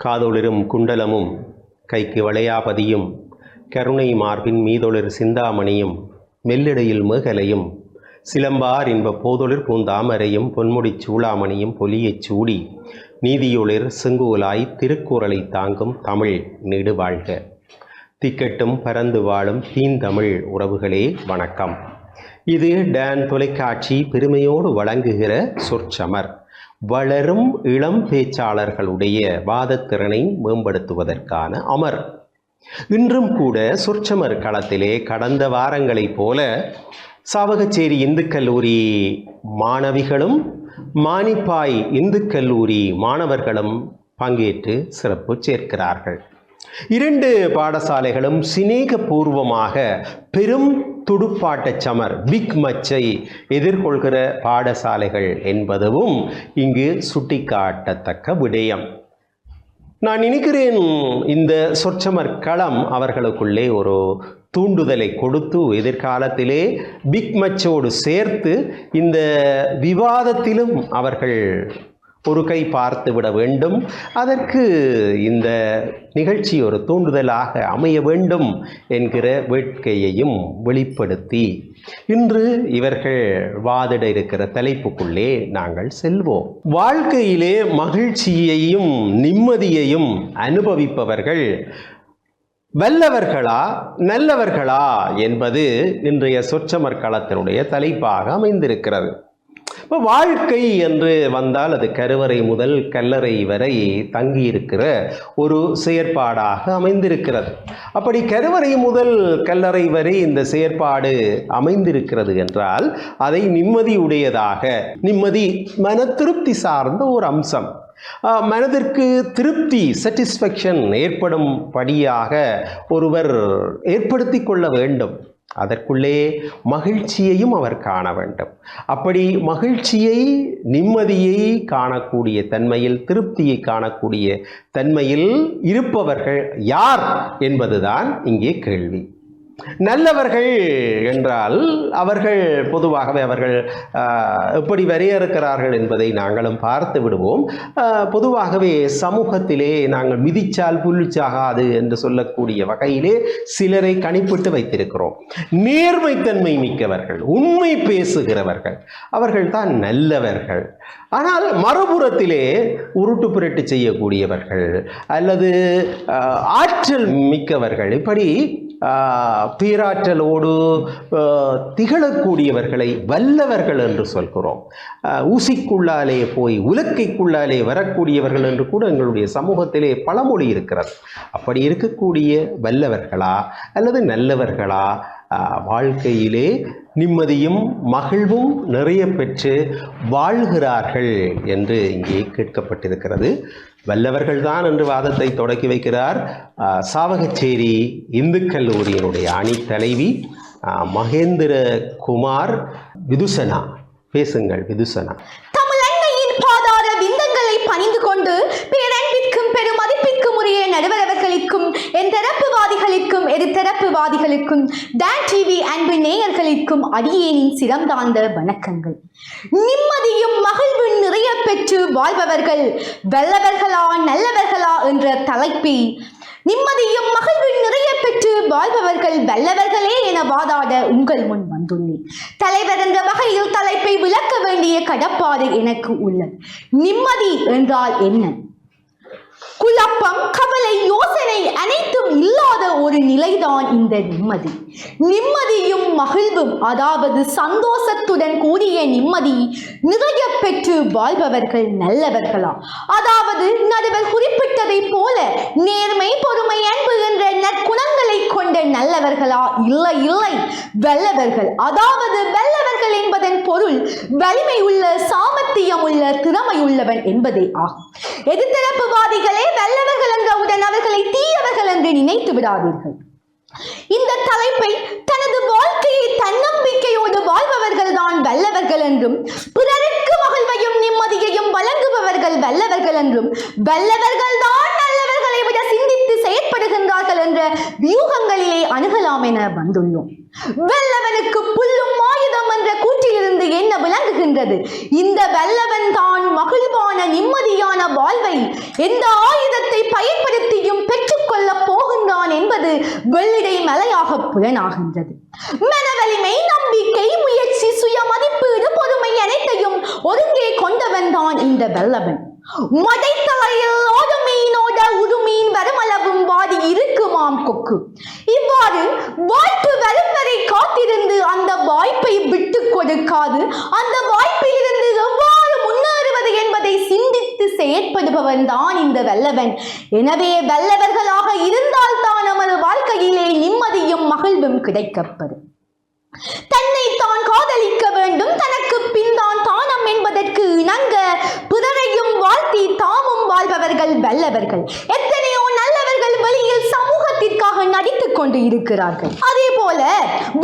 காதொளிரும் குண்டலமும் கைக்கு வளையாபதியும் கருணை மார்பின் மீதொளிர் சிந்தாமணியும் மெல்லிடையில் மேகலையும் சிலம்பார் இன்ப போதொளிர் பூந்தாமரையும் பொன்முடிச் சூளாமணியும் பொலியச் சூடி நீதியொளிர் செங்குலாய் திருக்குறளை தாங்கும் தமிழ் நீடு வாழ்க. திக்கெட்டும் பரந்து வாழும் தீந்தமிழ் உறவுகளே வணக்கம். இது டான் தொலைக்காட்சி பெருமையோடு வழங்குகிற சொற்சமர். வளரும் இளம் பேச்சாளர்களுடைய வாதத்திறனை மேம்படுத்துவதற்கான அமர். இன்றும் கூட சொற்சமர் களத்திலே கடந்த வாரங்களைப் போல சாவகச்சேரி இந்து கல்லூரி மாணவிகளும் மானிப்பாய் இந்து கல்லூரி மாணவர்களும் பங்கேற்று சிறப்பு சேர்க்கிறார்கள். இரண்டு பாடசாலைகளும் சிநேகபூர்வமாக பெரும் துடுப்பாட்டச் சமர் பிக் மச்சை எதிர்கொள்கிற பாடசாலைகள் என்பதும் இங்கு சுட்டிக்காட்டத்தக்க விடயம். நான் நினைக்கிறேன் இந்த சொற்சமர் களம் அவர்களுக்குள்ளே ஒரு தூண்டுதலை கொடுத்து எதிர்காலத்திலே பிக் மச்சோடு சேர்த்து இந்த விவாதத்திலும் அவர்கள் ஒரு கை பார்த்து விட வேண்டும். அதற்கு இந்த நிகழ்ச்சி ஒரு தூண்டுதலாக அமைய வேண்டும் என்கிற வேட்கையையும் வெளிப்படுத்தி இன்று இவர்கள் வாதிட இருக்கிற தலைப்புக்குள்ளே நாங்கள் செல்வோம். வாழ்க்கையிலே மகிழ்ச்சியையும் நிம்மதியையும் அனுபவிப்பவர்கள் வல்லவர்களா நல்லவர்களா என்பது இன்றைய சொற்சமர் களத்தினுடைய தலைப்பாக அமைந்திருக்கிறது. இப்போ வாழ்க்கை என்று வந்தால் அது கருவறை முதல் கல்லறை வரை தங்கியிருக்கிற ஒரு செயற்பாடாக அமைந்திருக்கிறது. அப்படி கருவறை முதல் கல்லறை வரை இந்த செயற்பாடு அமைந்திருக்கிறது என்றால் அதை நிம்மதியுடையதாக, நிம்மதி மன திருப்தி சார்ந்த ஒரு அம்சம். மனதிற்கு திருப்தி சாட்டிஸ்ஃபேக்ஷன் ஏற்படும் படியாக ஒருவர் ஏற்படுத்தி கொள்ள வேண்டும். அதற்குள்ளே மகிழ்ச்சியையும் அவர் காண வேண்டும். அப்படி மகிழ்ச்சியை நிம்மதியை காணக்கூடிய தன்மையில், திருப்தியை காணக்கூடிய தன்மையில் இருப்பவர்கள் யார் என்பதுதான் இங்கே கேள்வி. நல்லவர்கள் என்றால் அவர்கள் பொதுவாகவே அவர்கள் எப்படி வரையறுக்கிறார்கள் என்பதை நாங்களும் பார்த்து விடுவோம். பொதுவாகவே சமூகத்திலே நாங்கள் மிதிச்சால் புல்லிச்சாகாது என்று சொல்லக்கூடிய வகையிலே சிலரை கணிப்பிட்டு வைத்திருக்கிறோம். நேர்மைத்தன்மை மிக்கவர்கள், உண்மை பேசுகிறவர்கள், அவர்கள் தான் நல்லவர்கள். ஆனால் மறுபுறத்திலே உருட்டு புரட்டு செய்யக்கூடியவர்கள் அல்லது ஆற்றல் மிக்கவர்கள், இப்படி பேராற்றலோடு திகழக்கூடியவர்களை வல்லவர்கள் என்று சொல்கிறோம். ஊசிக்குள்ளாலே போய் உலக்கைக்குள்ளாலே வரக்கூடியவர்கள் என்று கூட எங்களுடைய சமூகத்திலே பழமொழி இருக்கிறது. அப்படி இருக்கக்கூடிய வல்லவர்களா அல்லது நல்லவர்களா வாழ்க்கையிலே நிம்மதியும் மகிழ்வும் நிறைய பெற்று வாழ்கிறார்கள் என்று இங்கே கேட்கப்பட்டிருக்கிறது. வல்லவர்கள்தான் என்று வாதத்தை தொடக்கி வைக்கிறார் சாவகச்சேரி இந்து கல்லூரியினுடைய அணி தலைவி மகேந்திர குமார் விதுசனா. பேசுங்கள் விதுசனா. தமிழன்னையின் பாதார விந்தங்களை பணிந்து கொண்டு பேரன்பிற்கும் பெருமதிப்பிற்கும் உரிய நடுவரவர்களுக்கும் என் தரப்புவாதிகளுக்கும் எதிர்த்தரப்புவாதிகளுக்கும் டான் டிவி அன்பு நேயர்களுக்கும் அடியேனின் சிரம் தாழ்ந்த வணக்கங்கள். நிம்மதியும் மகிழ்வும் நிறைய பெற்று வாழ்பவர்கள் வல்லவர்களா நல்லவர்களா என்ற தலைப்பில் நிம்மதியும் மகிழ்வும் நிறைய பெற்று வாழ்பவர்கள் வல்லவர்களே என வாதாட உங்கள் முன் வந்துள்ளேன். தலைவர் என்ற வகையில் தலைப்பை விளக்க வேண்டிய கடப்பாடு எனக்கு உள்ளது. நிம்மதி என்றால் என்ன? குழப்பம், கவலை, யோசனை அனைத்தும் இல்லாத ஒரு நிலைதான் இந்த நிம்மதி. நிம்மதியும் மகிழ்வும், அதாவது சந்தோஷத்துடன் கூடிய நிம்மதி நிறைய பெற்று வாழ்பவர்கள் நல்லவர்களா? அதாவது நடுவர் குறிப்பிட்டதை போல நேர்மை, பொறுமை, அன்பு என்ற நற்குணங்களை கொண்ட நல்லவர்களா? இல்லை இல்லை, வல்லவர்கள். அதாவது வல்லவர்கள் என்பதன் பொருள் வலிமை உள்ள, சாமர்த்தியம் உள்ள, திறமை உள்ளவன் என்பதே ஆகும். எதிர்த்தரப்புவாதிகளே வல்லவர்கள் என்றவுடன் அவர்களை தீயவர்கள் என்று நினைத்து விடாதீர்கள். இந்த தலைப்பை தனது வாழ்க்கையை தன்னம்பிக்கையோடு வாழ்பவர்கள் தான் வல்லவர்கள் என்றும், பிறருக்கு மகிழ்வையும் நிம்மதியையும் வழங்குபவர்கள் வல்லவர்கள் என்றும், வல்லவர்கள் தான் நல்லவர்களை விட சிந்தித்து செயற்படுகின்றார்கள் என்ற வியூகங்களிலே அணுகலாம் என வந்துள்ளோம். வல்லவனுக்கு புல்லும் ஆயுதம் என்ற கூற்றிலிருந்து இதிலிருந்து என்ன விளங்குகின்றது? இந்த வல்லவன் தான் மகிழ்வான நிம்மதியான வாழ்வை எந்த ஆயுதத்தை பயன்படுத்தியும் பெற்றுக்கொள்ள போகின்றான் என்பது வெள்ளிடை மலையாக புலனாகின்றது. மனவலிமை, நம்பிக்கை, முயற்சி, சுய மதிப்பீடு, பொறுமை அனைத்தையும் ஒருங்கே கொண்டவன் தான் இந்த வல்லவன். மடைத்தலையில் ஒரு மீனோட உருமீன் வருமளவும் வாடி இருக்குமாம் கொக்கு. இவ்வாறு வாய்ப்பு வரும் வரை காத்திருந்து அந்த வாய்ப்பை விட்டு கொடுக்காது அந்த வாய்ப்பில் இருந்து எவ்வாறு முன்னேறுவது என்பதை சிந்தித்து செயற்படுபவன் தான் இந்த வல்லவன். எனவே வல்லவர்களாக இருந்தால் தான் நமது வாழ்க்கையிலே நிம்மதியும் மகிழ்வும் கிடைக்கப்படும். தன்னை தான் காதலிக்க வேண்டும், தனக்கு பின் தான் தானம் என்பதற்கு இணங்க பிறரையும் வாழ்த்தி தாமும் வாழ்பவர்கள் வல்லவர்கள். எத்தனையோ நல்லவர்கள் வெளியில் சமூகத்திற்காக நடித்துக் கொண்டு இருக்கிறார்கள். அதே போல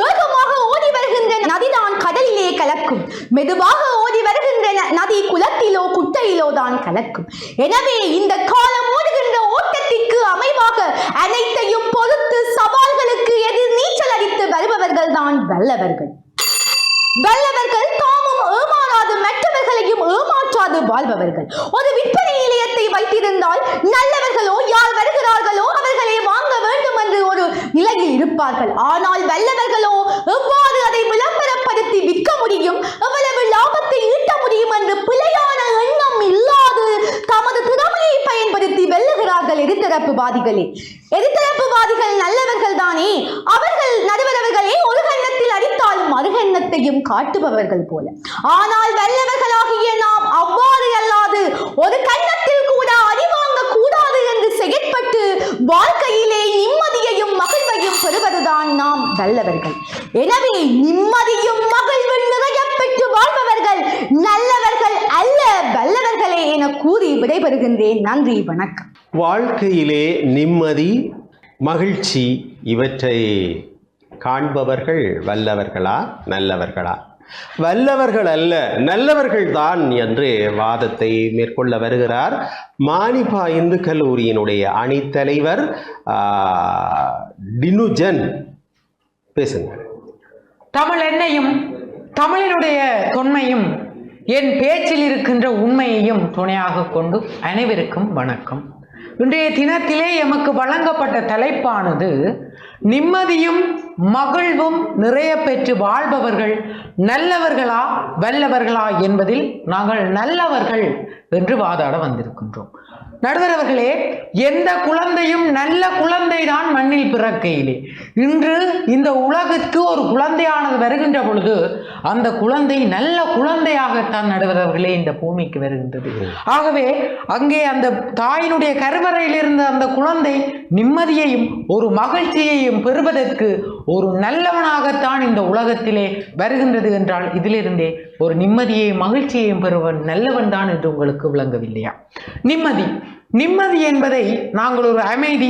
வேகமாக ஓடி வருகின்ற நதிதான் கடலிலே கலக்கும், மெதுவாக ஓடி வருகின்ற நதி குளத்திலோ குட்டையிலோ தான் கலக்கும். எனவே இந்த காலம் ஓடுகின்ற ஓட்டத்திற்கு அமைவாக அனைத்தையும் பொறுத்து சவால்களுக்கு எதிர் நீச்சல் அடித்து வருபவர்கள் தான் வல்லவர்கள். வல்லவர்கள் தாமும் ஏமாறாது மற்றவர்களையும் ஏமாற்றாது வாழ்பவர்கள். ஒரு விற்பனை நிலையத்தை வைத்திருந்தால் நல்லவர்களோ யார் வருகிறார்களோ அவர்களை வாங்க வேண்டும் என்று ஒரு நிலையில் இருப்பார்கள். ஆனால் வல்லவர்களோ எவ்வாறு அதை விளம்பரப்படுத்தி விற்க முடியும், எவ்வளவு லாபத்தை ஈட்ட முடியும் என்று பிழையான எண்ணம் இல்லாது தமது திறமையை பயன்படுத்தி வெல்லுகிறார்கள் எதிர்த்தரப்புவாதிகளே. எதிர்த்தரப்புவாதிகள் நல்லவர்கள் தானே, அவர்கள் நடுவரவர்களே ஒரு கண்ணத்தில் அடித்தால் மறுகண்ணத்தையும் காட்டுபவர்கள் போல. ஆனால் வல்லவர்களாகிய நாம் அவ்வாறு அல்லாது ஒரு கண்ணத்தில் கூட அடி வாங்க கூடாது என்று செயற்பட்டு வாழ்க்கையிலே நிம்மதியையும் மகிழ்வையும் பெறுவதுதான் நாம் வல்லவர்கள். எனவே நிம்மதியும் மகிழ்வும் நிறைய பெற்று வாழ்பவர்கள் நல்லவர்கள் அல்ல, வல்லவர்களே என கூறி விடைபெறுகின்றேன். நன்றி, வணக்கம். வாழ்க்கையிலே நிம்மதி, மகிழ்ச்சி இவற்றை காண்பவர்கள் வல்லவர்களா நல்லவர்களா? வல்லவர்கள் அல்ல, நல்லவர்கள் தான் என்று வாதத்தை மேற்கொள்ள வருகிறார் மானிபா இந்து கல்லூரியினுடைய அணித்தலைவர் டினுஜன். பேசுங்க. தமிழ் என்னையும் தமிழினுடைய தொன்மையும் என் பேச்சில் இருக்கின்ற உண்மையையும் துணையாக கொண்டு அனைவருக்கும் வணக்கம். இன்றைய தினத்திலே எமக்கு வழங்கப்பட்ட தலைப்பானது நிம்மதியும் மகிழ்வும் நிறைய பெற்று வாழ்பவர்கள் நல்லவர்களா வல்லவர்களா என்பதில் நாங்கள் நல்லவர்கள் என்று வாதாட வந்திருக்கின்றோம். நடுவர் அவர்களே, எந்த குழந்தையும் நல்ல குழந்தை தான் மண்ணில் பிறக்கையிலே. இன்று இந்த உலகிற்கு ஒரு குழந்தையானது வருகின்ற பொழுது அந்த குழந்தை நல்ல குழந்தையாகத்தான் நடுவர் அவர்களே இந்த பூமிக்கு வருகின்றது. ஆகவே அங்கே அந்த தாயினுடைய கருவறையில் இருந்த அந்த குழந்தை நிம்மதியையும் ஒரு மகிழ்ச்சியையும் பெறுவதற்கு ஒரு நல்லவனாகத்தான் இந்த உலகத்திலே வருகின்றது என்றால் இதிலிருந்தே ஒரு நிம்மதியையும் மகிழ்ச்சியையும் பெறுவன் நல்லவன் தான் என்று உங்களுக்கு விளங்கவில்லையா? நிம்மதி என்பதை நாங்கள் ஒரு அமைதி,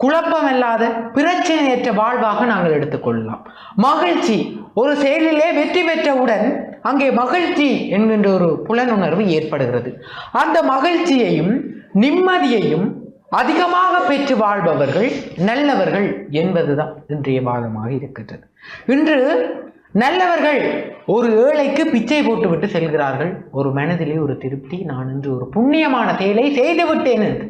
குழப்பமில்லாத பிரச்சனையற்ற வாழ்வாக நாங்கள் எடுத்துக்கொள்ளலாம். மகிழ்ச்சி, ஒரு செயலிலே வெற்றி பெற்றவுடன் அங்கே மகிழ்ச்சி என்கின்ற ஒரு புலனுணர்வு ஏற்படுகிறது. அந்த மகிழ்ச்சியையும் நிம்மதியையும் அதிகமாக பெற்று வாழ்பவர்கள் நல்லவர்கள் என்பதுதான் இன்றைய வாதமாக இருக்கின்றது. இன்று நல்லவர்கள் ஒரு ஏழைக்கு பிச்சை போட்டுவிட்டு செல்கிறார்கள். ஒரு மனதிலே ஒரு திருப்தி, நான் இன்று ஒரு புண்ணியமான செயலை செய்து விட்டேன் என்று.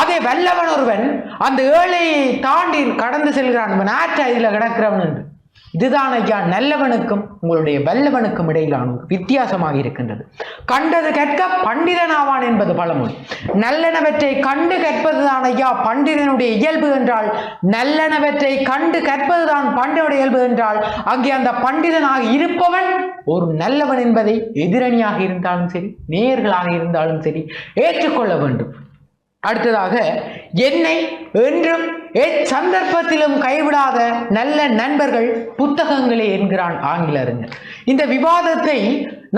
அதே வல்லவன் ஒருவன் அந்த ஏழையை தாண்டி கடந்து செல்கிறான், நாற்ற இதில் கிடக்கிறவன் என்று. இதுதான் ஐயா நல்லவனுக்கும் உங்களுடைய வல்லவனுக்கும் இடையிலான வித்தியாசமாக இருக்கின்றது. கண்டது கற்க பண்டிதனாவான் என்பது பழமொழி. நல்லனவற்றை கண்டு கற்பதுதான் ஐயா பண்டிதனுடைய இயல்பு என்றால், நல்லனவற்றை கண்டு கற்பதுதான் பண்டிதனுடைய இயல்பு என்றால், அங்கே அந்த பண்டிதனாக இருப்பவன் ஒரு நல்லவன் என்பதை எதிரணியாக இருந்தாலும் சரி, நேயர்களாக இருந்தாலும் சரி ஏற்றுக்கொள்ள வேண்டும். அடுத்ததாக, என்னை என்றும் சந்தர்ப்பத்திலும் கைவிடாத நல்ல நண்பர்கள் புத்தகங்களே என்கிறான் ஆங்கில அறிஞர். இந்த விவாதத்தை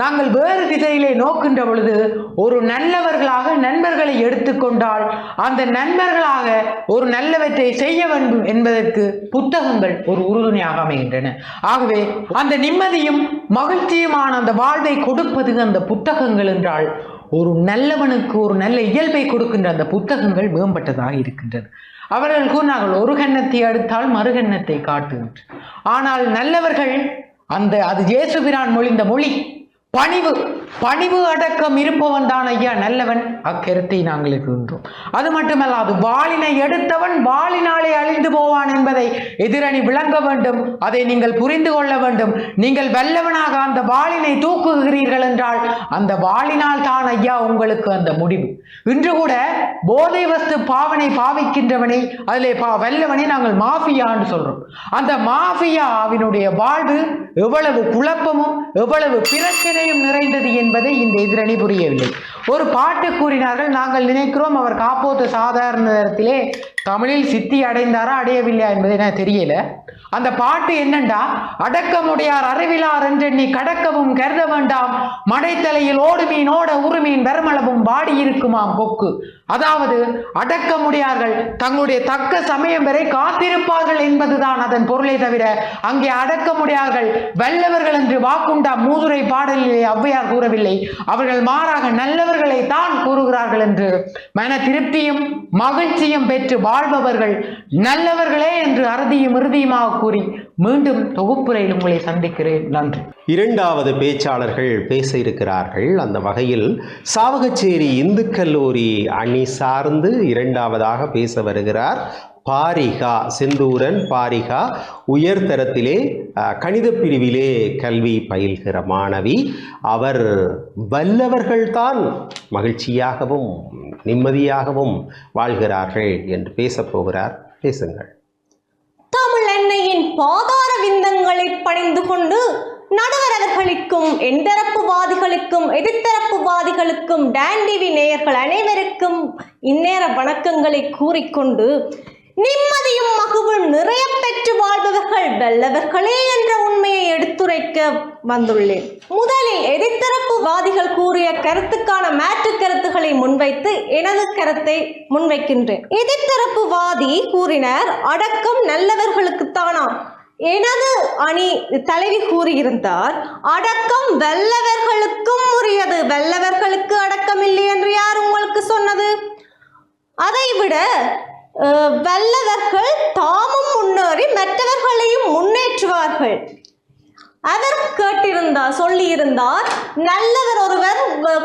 நாங்கள் வேறு திசையிலே நோக்கின்ற பொழுது, ஒரு நல்லவர்களாக நண்பர்களை எடுத்துக்கொண்டால் அந்த நண்பர்களாக ஒரு நல்லவற்றை செய்ய வேண்டும் என்பதற்கு புத்தகங்கள் ஒரு உறுதுணையாக அமைகின்றன. ஆகவே அந்த நிம்மதியும் மகிழ்ச்சியுமான அந்த வாழ்வை கொடுப்பது அந்த புத்தகங்கள் என்றால், ஒரு நல்லவனுக்கு ஒரு நல்ல இயல்பை கொடுக்கின்ற அந்த புத்தகங்கள் மேம்பட்டதாக இருக்கின்றது. அவர்கள் கூறினார்கள், ஒரு கன்னத்தை அடுத்தால் மறுகன்னத்தை காட்டுகின்ற. ஆனால் நல்லவர்கள் அது இயேசுபிரான் மொழிந்த மொழி, பணிவு அடக்கம் இருப்பவன் தான் ஐயா நல்லவன். அக்கருத்தை நாங்கள் இருக்கின்றோம். அது மட்டுமல்லாது வாளினை எடுத்தவன் வாளினாலே அழிந்து போவான் என்பதை எதிரணி விளங்க வேண்டும். அதை நீங்கள் புரிந்து கொள்ள வேண்டும். நீங்கள் வல்லவனாக அந்த வாளினை தூக்குகிறீர்கள் என்றால் அந்த வாளினால் தான் ஐயா உங்களுக்கு அந்த முடிவு. இன்று கூட போதை வஸ்து பாவிக்கின்றவனை அதிலே வல்லவனை நாங்கள் மாஃபியான்னு சொல்றோம். அந்த மாஃபியாவினுடைய வாழ்வு எவ்வளவு குழப்பமும் எவ்வளவு பிரச்சனையும் நிறைந்தது என்பதை இந்த எதிரணி புரியவில்லை. ஒரு பாட்டு கூறினார்கள், நாங்கள் நினைக்கிறோம் அவர் காப்போத்த சாதாரண நேரத்திலே தமிழில் சித்தி அடைந்தாரா அடையவில்லையா என்பதை எனக்கு தெரியல. அந்த பாட்டு என்னண்டா, அடக்கமுடையார் அறிவிலார் என்றெண்ணி கடக்கவும் கருத வேண்டாம், மடைத்தலையில் ஓடு மீன் ஓட உருமீன் பெருமளவும் வாடி இருக்குமாம் கொக்கு. அதாவது அடக்கமுடையார்கள் தங்களுடைய தக்க சமயம் வரை காத்திருப்பார்கள் என்பதுதான் அதன் பொருளை தவிர அங்கே அடக்கமுடையார்கள் வல்லவர்கள் என்று வாக்குண்டா மூதுரை பாடலிலே ஔவையார் கூறவில்லை. அவர்கள் மாறாக நல்லவர்களை தான் கூறுகிறார்கள் என்று மன திருப்தியும் மகிழ்ச்சியும் பெற்று வாழ்பவர்கள் நல்லவர்களே என்று அறுதியும் இறுதியுமாக கூறி மீண்டும் தொகுப்புரையில் உங்களை சந்திக்கிறேன். நன்றி. இரண்டாவது பேச்சாளர்கள் பேச இருக்கிறார்கள். அந்த வகையில் சாவகச்சேரி இந்து கல்லூரி அணி சார்ந்து இரண்டாவதாக பேச வருகிறார் பாரிகா. செந்தூரன் பாரிகா உயர்தரத்திலே கணித பிரிவிலே கல்வி பயில்கிற மாணவி. அவர் வல்லவர்கள்தான் மகிழ்ச்சியாகவும் நிம்மதியாகவும் வாழ்கிறார்கள் என்று பேசப் போகிறார். பேசுங்கள். தமிழ் எண்ணெயின் பாதார விந்தங்களை பணிந்து கொண்டு நடுவரவர்களுக்கும் எந்தரப்புவாதிகளுக்கும் எதிர்த்தரப்புவாதிகளுக்கும் டான் டிவி நேயர்கள் அனைவருக்கும் இந்நேர வணக்கங்களை கூறிக்கொண்டு நிம்மதியும் மகிழும் நிறைய பெற்று வாழ்பவர்கள் வல்லவர்களே என்ற உண்மையை எடுத்துரைக்க வந்துள்ளேன். முதலில் எதிர்த்தரப்புவாதிகள் கூறிய கருத்துக்கான மாற்று கருத்துக்களை முன்வைத்து எனது கருத்தை முன்வைக்கின்றேன். எதிர்த்தரப்புவாதி கூறினார், அடக்கம் நல்லவர்களுக்குத்தானாம். எனது அணி தலைவி கூறியிருந்தார், அடக்கம் வல்லவர்களுக்கும் உரியது. வல்லவர்களுக்கு அடக்கம் இல்லை என்று யார் உங்களுக்கு சொன்னது? அதைவிட வல்லவர்கள் தாமும் முன்னேறி மற்றவர்களையும் முன்னேற்றுவார்கள். அவர் சொல்லியிருந்தார், நல்லவர் ஒருவர்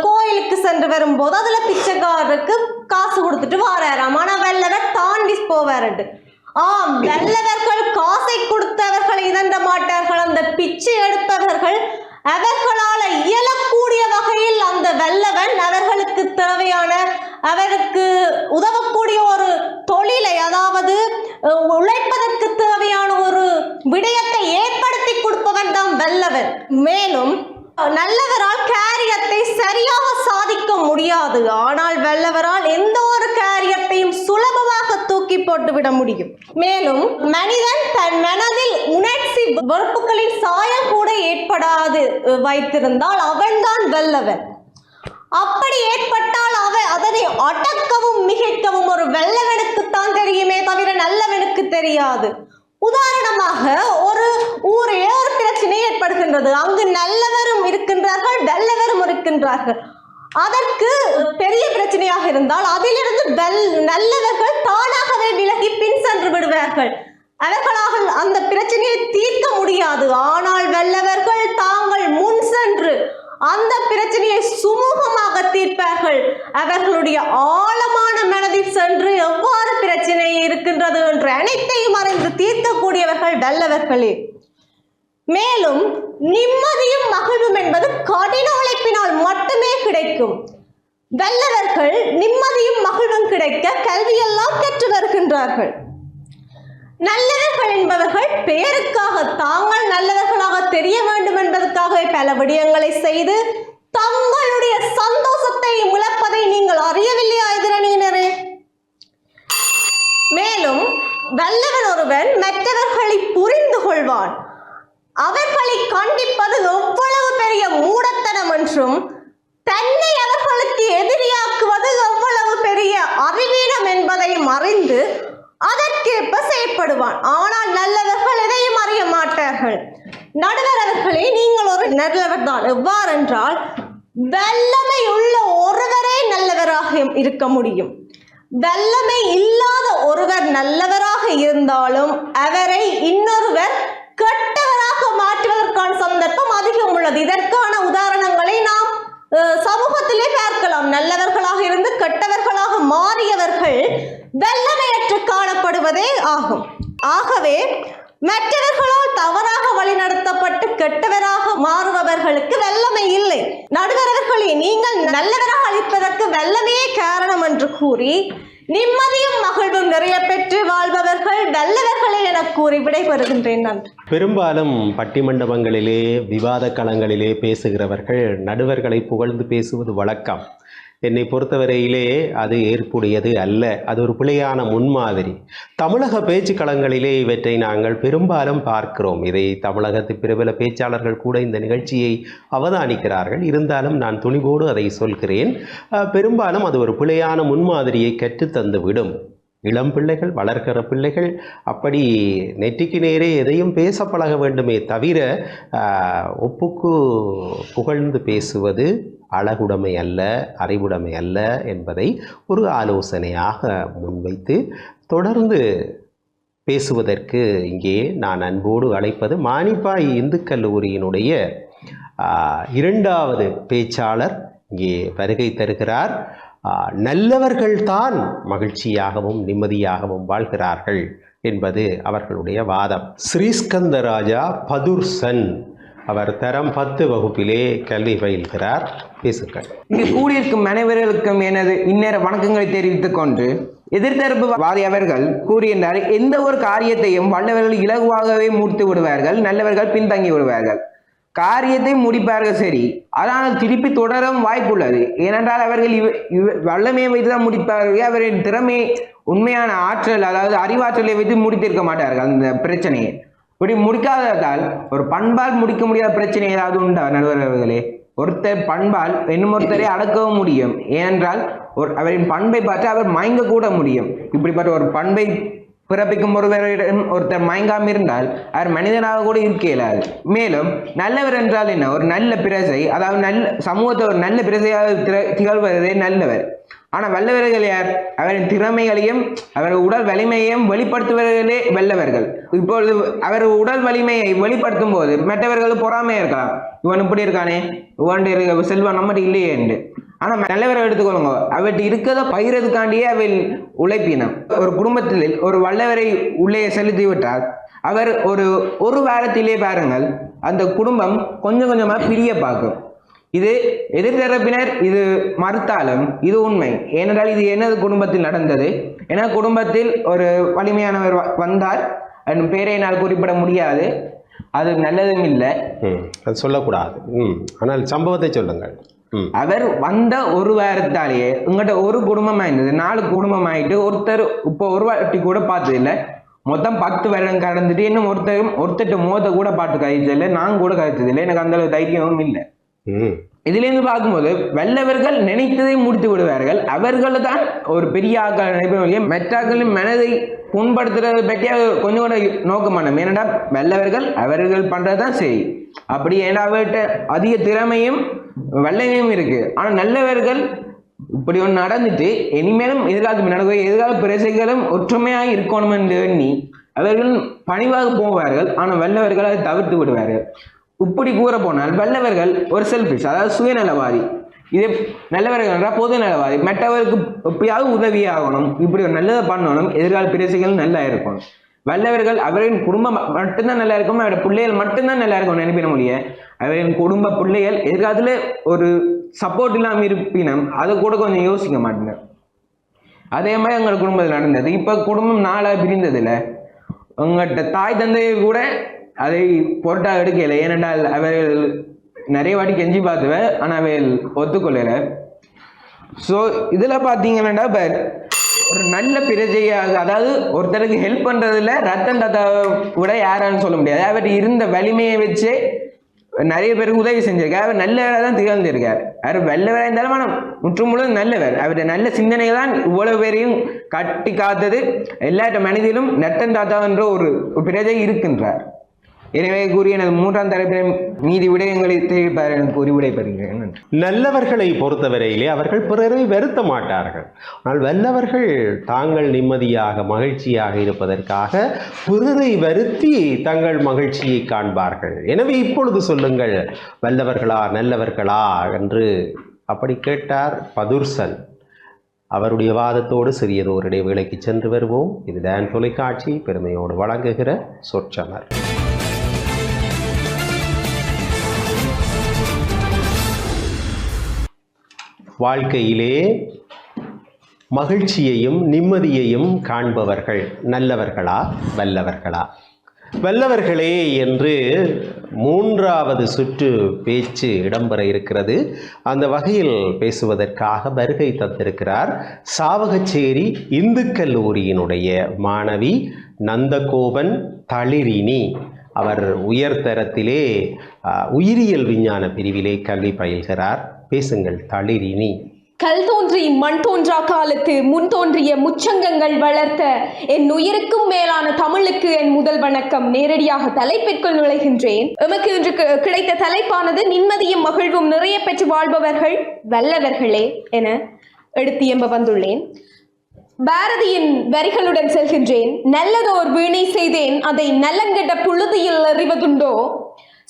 கோயிலுக்கு சென்று வரும்போது அதுல பிச்சைக்காரருக்கு காசு கொடுத்துட்டு வாராராம், ஆனா வல்லவர் தாண்டி போவாரு. ஆம், வல்லவர்கள் காசை கொடுத்தவர்களை இதண்ட மாட்டார்கள். அந்த பிச்சை எடுப்பவர்கள் அவர்களால் இயலக்கூடிய வகையில் அந்த வல்லவன் அவர்களுக்கு தேவையான அவருக்கு உதவக்கூடிய ஒரு தொழிலை, அதாவது உழைப்பதற்கு தேவையான ஒரு விடயத்தை ஏற்படுத்தி கொடுப்பவன் தான் வல்லவன். மேலும் நல்லவரால் காரியத்தை சரியாக சாதிக்க முடியாது, ஆனால் வல்லவரால் எந்த ஒரு காரியத்தையும் சுலபமாக தூக்கி போட்டுவிட முடியும். மேலும் மனிதன் தன் மனதில் உணர்ச்சி வெறுப்புகளின் சாயல் கூட ஏற்படாது வைத்திருந்தால் அவன்தான் வல்லவன். அப்படி ஏற்பட்டால் அதனை அடக்கவும் மிகைக்கவும் ஒரு வல்லவனுக்குத்தான் தெரியுமே தவிர நல்லவனுக்கு தெரியாது. உதாரணமாக ஒரு ஊரே ஒரு பிரச்சனை ஏற்படுகின்றது, அங்கு நல்லவரும் இருக்கின்றார்கள் வல்லவரும் இருக்கின்றார்கள். அதற்கு பெரிய பிரச்சனையாக இருந்தால் அதிலிருந்து நல்லவர்கள் தானாகவே விலகி பின் சென்று விடுவார்கள். அவர்களாக அந்த பிரச்சனையை தீர்க்க முடியாது. ஆனால் வல்லவர்கள் தாங்கள் முன் சென்று அந்த பிரச்சனையை சுமூகமாக தீர்ப்பார்கள். அவர்களுடைய ஆழமான மனதில் சென்று எவ்வாறு பிரச்சனை இருக்கின்றது என்று அனைத்தையும் அறிந்து தீர்க்கக்கூடியவர்கள் வல்லவர்களே. மேலும் நிம்மதியும் மகிழ்வும் என்பது கடின உழைப்பினால் மட்டுமே கிடைக்கும். வல்லவர்கள் நிம்மதியும் மகிழ்வும் கிடைக்க கல்வியெல்லாம் கற்று வருகின்றார்கள். நல்லவர்கள் என்பவர்கள் பெயருக்காக தாங்கள் நல்லவர்களாக தெரிய வேண்டும் என்பதற்காக பல விடயங்களை செய்து தங்களுடைய சந்தோஷத்தை இழப்பதை நீங்கள் அறியவில்லையா எதிரணியினரே? மேலும் வல்லவன் ஒருவன் மற்றவர்களை புரிந்து கொள்வான். அவர்களை கண்டிப்பது எவ்வளவு பெரிய மூடத்தனம் என்றும் தன்னை அவர்களுக்கு எதிரியாக்குவது எவ்வளவு பெரிய அறிவீனம் என்பதையும் அறிந்து அதற்கேற்ப செயற்படுவான். ஆனால் நல்லவர்கள் எதையும் அறிய மாட்டார்கள். நடுவர் அவர்களே, நீங்கள் ஒரு நல்லவர் தான். எவ்வாறென்றால் வல்லமை உள்ள ஒருவரே நல்லவராக இருக்க முடியும். வல்லமை இல்லாத ஒருவர் நல்லவராக இருந்தாலும் அவரை இன்னொருவர் கெட்டவராக மாற்றுவதற்கான சந்தர்ப்பம் அதிகம் உள்ளது. இதற்கான உதாரணங்களை நாம் சமூகத்திலே பார்க்கலாம். நல்லவர்களாக இருந்து கெட்டவர்களாக மாறியவர்கள் வல்லமையற்று காணப்படுவதே ஆகும். ஆகவே மற்றவர்களால் தவறாக வழிநடத்தப்பட்டு கெட்டவராக மாறுபவர்களுக்கு வல்லமை இல்லை. நடுவரவர்களே, நீங்கள் நல்லவராக அளிப்பதற்கு வல்லமையே காரணம் என்று கூறி நிம்மதியும் மகிழ்வும் நிறைய பெற்று வாழ்பவர்கள் நல்லவர்களே என கூறி விடைபெறுகின்றேன். நன்றி. பெரும்பாலும் பட்டிமண்டபங்களிலே விவாத களங்களிலே பேசுகிறவர்கள் நடுவர்களை புகழ்ந்து பேசுவது வழக்கம். என்னை பொறுத்தவரையிலே அது ஏற்புடையது அல்ல. அது ஒரு பிழையான முன்மாதிரி. தமிழக பேச்சு களங்களிலே இவற்றை நாங்கள் பெரும்பாலும் பார்க்கிறோம். இதை தமிழகத்து பிரபல பேச்சாளர்கள் கூட இந்த நிகழ்ச்சியை அவதானிக்கிறார்கள். இருந்தாலும் நான் துணிவோடு அதை சொல்கிறேன். பெரும்பாலும் அது ஒரு பிழையான முன்மாதிரியை கற்றுத்தந்து விடும். இளம் பிள்ளைகள், வளர்க்கிற பிள்ளைகள் அப்படி நெற்றிக்கு நேரே எதையும் பேச பழக வேண்டுமே தவிர ஒப்புக்கு புகழ்ந்து பேசுவது அழகுடைமை அல்ல, அறிவுடைமை அல்ல என்பதை ஒரு ஆலோசனையாக முன்வைத்து தொடர்ந்து பேசுவதற்கு இங்கே நான் அன்போடு அழைப்பது மானிப்பாய் இந்து கல்லூரியினுடைய இரண்டாவது பேச்சாளர் இங்கே வருகை தருகிறார். நல்லவர்கள்தான் மகிழ்ச்சியாகவும் நிம்மதியாகவும் வாழ்கிறார்கள் என்பது அவர்களுடைய வாதம். ஸ்ரீஸ்கந்தராஜா பதுர்சன் அவர் தரம் 10 வகுப்பிலே கல்வி பயில்கிறார். பேசுங்கள். இங்கு கூடியிருக்கும் அனைவர்களுக்கும் எனது இந்நேர வணக்கங்களை தெரிவித்துக் கொண்டு எதிர்த்தரப்பு வாதி அவர்கள் கூறியிருந்தார், எந்த ஒரு காரியத்தையும் வல்லவர்கள் இலகுவாகவே முடித்து விடுவார்கள், நல்லவர்கள் பின்தங்கி விடுவார்கள். காரியத்தை முடிப்பார்கள் சரி, ஆனால் திருப்பி தொடரவும் வாய்ப்புள்ளது. ஏனென்றால் அவர்கள் வல்லமையை வைத்துதான் முடிப்பார்கள். அவரின் திறமையை, உண்மையான ஆற்றல், அதாவது அறிவாற்றலை வைத்து முடித்திருக்க மாட்டார்கள் அந்த பிரச்சனையை. இப்படி முடிக்காததால் ஒரு பண்பால் முடிக்க முடியாத பிரச்சனை ஏதாவது உண்டா நடுவர்களே? ஒருத்தர் பண்பால் இன்னும் ஒருத்தரை அடக்கவும் முடியும். ஏனென்றால் அவரின் பண்பை பார்த்து அவர் மயங்க கூட முடியும். இப்படிப்பட்ட ஒரு பண்பை பிறப்பிக்கும் ஒருவரிடம் ஒருத்தர் மயங்காம இருந்தால் அவர் மனிதனாக கூட இருக்க இயலாது. மேலும் நல்லவர் என்றால் என்ன? ஒரு நல்ல பிரசை, அதாவது நல்ல சமூகத்தை ஒரு நல்ல பிரசையாக திகழ்வதே நல்லவர். ஆனால் வல்லவர்கள் யார்? அவரின் திறமைகளையும் அவர் உடல் வலிமையையும் வெளிப்படுத்துவர்களே வல்லவர்கள். இப்பொழுது அவர் உடல் வலிமையை வெளிப்படுத்தும் போது மற்றவர்கள் பொறாமையா இருக்கலாம், இவன் இப்படி இருக்கானே, இவன் செல்வம் நம்மகிட்ட இல்லையே என்று. ஆனால் நல்லவரை எடுத்துக்கொள்ளுங்க, அவற்றை இருக்கிறத பயிரதுக்காண்டியே அவள் உழைப்பினம். ஒரு குடும்பத்தில் ஒரு வல்லவரை உள்ளே செலுத்தி விட்டால் அவர் ஒரு வாரத்திலே பாருங்கள் அந்த குடும்பம் கொஞ்சம் கொஞ்சமாக பிரிய பார்க்கும். இது எதிர்த்தரப்பினர் இது மறுத்தாலும் இது உண்மை. ஏனென்றால் இது எனது குடும்பத்தில் நடந்தது. ஏன்னா குடும்பத்தில் ஒரு வலிமையானவர் வந்தால் அதன் பேரை என்னால் குறிப்பிட முடியாது, அது நல்லதும் இல்லை, அது சொல்லக்கூடாது. ஆனால் சம்பவத்தை சொல்லுங்கள். அவர் வந்த ஒரு வாரத்தாலேயே உங்கள்கிட்ட ஒரு குடும்பம் ஆயிருந்தது, 4 குடும்பம் ஆயிட்டு ஒருத்தர் இப்போ ஒரு வாட்டி கூட பார்த்தது இல்லை. மொத்தம் 10 வருடம் கடந்துட்டு இன்னும் ஒருத்தர் முகத்தை கூட பார்த்து கழிச்சதில்லை, நான் கூட கழிச்சது இல்லை. எனக்கு அந்த அளவு தைரியமும் இல்லை. இதிலிருந்து பார்க்கும்போது வல்லவர்கள் நினைத்ததை முடித்து விடுவார்கள். அவர்கள் தான் ஒரு பெரிய ஆக்கள் நினைப்பவர்களையும் மெட்டாக்களின் மனதை புண்படுத்துறதை பற்றி கொஞ்சம் கூட நோக்க மாட்டோம். ஏனென்றா வல்லவர்கள் அவர்கள் பண்றதுதான் சரி. அப்படி ஏன்னா அவர்கிட்ட அதிக திறமையும் வல்லமையும் இருக்கு. ஆனால் நல்லவர்கள் இப்படி ஒன்று நடந்துட்டு இனிமேலும் எதிர்காலத்து நடக்கும் எதிர்கால பிரசைகளும் ஒற்றுமையாக இருக்கணும் என்று எண்ணி அவர்கள் பணிவாக போவார்கள். ஆனால் வல்லவர்கள் அதை தவிர்த்து விடுவார்கள். இப்படி கூற போனால் வல்லவர்கள் ஒரு செல்ஃபிஷ், அதாவது சுயநலவாதி. இது நல்லவர்கள் என்றால் பொது நலவாதி, மற்றவருக்கு எப்படியாவது உதவியாகணும், இப்படி ஒரு நல்லதை பண்ணணும், எதிர்கால பிரசைகள் நல்லா இருக்கணும். வல்லவர்கள் அவரின் குடும்பம் மட்டும்தான் நல்லா இருக்கும், அவருடைய பிள்ளைகள் மட்டும்தான் நல்லா இருக்கும் நினைப்பின மொழிய. அவரின் குடும்ப பிள்ளைகள் எதிர்காலத்துல ஒரு சப்போர்ட் இல்லாமல் இருப்பினும் அதை கூட கொஞ்சம் யோசிக்க மாட்டேங்க. அதே மாதிரி எங்கள் குடும்பத்தில் நடந்தது. இப்போ குடும்பம் 4 பிரிந்ததில்லை. உங்கள்கிட்ட தாய் தந்தையை கூட அதை பொருட்டாக எடுக்கலை. ஏனென்றால் அவர்கள் நிறைய வாட்டி கெஞ்சி பார்த்துவேன், ஆனால் அவள் ஒத்துக்கொள்ளலை. ஸோ இதில் பார்த்தீங்கன்னா இப்போ ஒரு நல்ல பிரஜையாக, அதாவது ஒருத்தருக்கு ஹெல்ப் பண்ணுறதுல ரத்தன் தாத்தாவை விட யாரான்னு சொல்ல முடியாது. அவர் இருந்த வலிமையை வச்சு நிறைய பேருக்கு உதவி செஞ்சிருக்கார். அவர் நல்லவராக தான் திகழ்ந்திருக்கார். அவர் வல்லவராக இருந்தாலும் ஆனால் முற்றுமுழும் நல்லவர். அவருடைய நல்ல சிந்தனை தான் இவ்வளவு பேரையும் கட்டி காத்தது. எல்லா மனிதனும் ரத்தன் தாத்தா என்ற ஒரு பிரஜை இருக்கின்றார். எனவே கூறிய எனது மூன்றாம் தலைப்பில் மீதி விடயங்களை தெரிவிப்பார் எனக்கு ஒரு விடை பெறுகிறேன். நன்றி. நல்லவர்களை பொறுத்தவரையிலே அவர்கள் பிறரை வருத்த மாட்டார்கள். ஆனால் வல்லவர்கள் தாங்கள் நிம்மதியாக மகிழ்ச்சியாக இருப்பதற்காக பிறரை வருத்தி தங்கள் மகிழ்ச்சியை காண்பார்கள். எனவே இப்பொழுது சொல்லுங்கள், வல்லவர்களா நல்லவர்களா என்று அப்படி கேட்டார் பதுர்சன். அவருடைய வாதத்தோடு சிறியதோர் இடைவேளைக்கு சென்று வருவோம். இது டான் தொலைக்காட்சி பெருமையோடு வழங்குகிற சொற்றமர். வாழ்க்கையிலே மகிழ்ச்சியையும் நிம்மதியையும் காண்பவர்கள் நல்லவர்களா வல்லவர்களா? வல்லவர்களே என்று மூன்றாவது சுற்று பேச்சு இடம்பெற இருக்கிறது. அந்த வகையில் பேசுவதற்காக வருகை தந்திருக்கிறார் சாவகச்சேரி இந்து கல்லூரியினுடைய மாணவி நந்தகோபன் தளிரினி. அவர் உயர்தரத்திலே உயிரியல் விஞ்ஞான பிரிவிலே கல்வி பயில்கிறார். பேசுங்கள் தளிரினி. கல் தோன்றி மண் தோன்றா காலத்து முன் தோன்றிய முச்சங்கங்கள் வளர்த்த என் உயிருக்கும் மேலான தமிழுக்கு என் முதல் வணக்கம். நேரடியாக தலைப்பிற்குள் நுழைகின்றேன். எமக்கு இன்று கிடைத்த தலைப்பானது நிம்மதியும் மகிழ்வும் நிறைய பெற்று வாழ்பவர்கள் வல்லவர்களே என எடுத்து எம்ப வந்துள்ளேன். பாரதியின் வரிகளுடன் செல்கின்றேன். நல்லதோர் வீணை செய்தேன், அதை நலங்கெட்ட புழுதியில் அறிவதுண்டோ?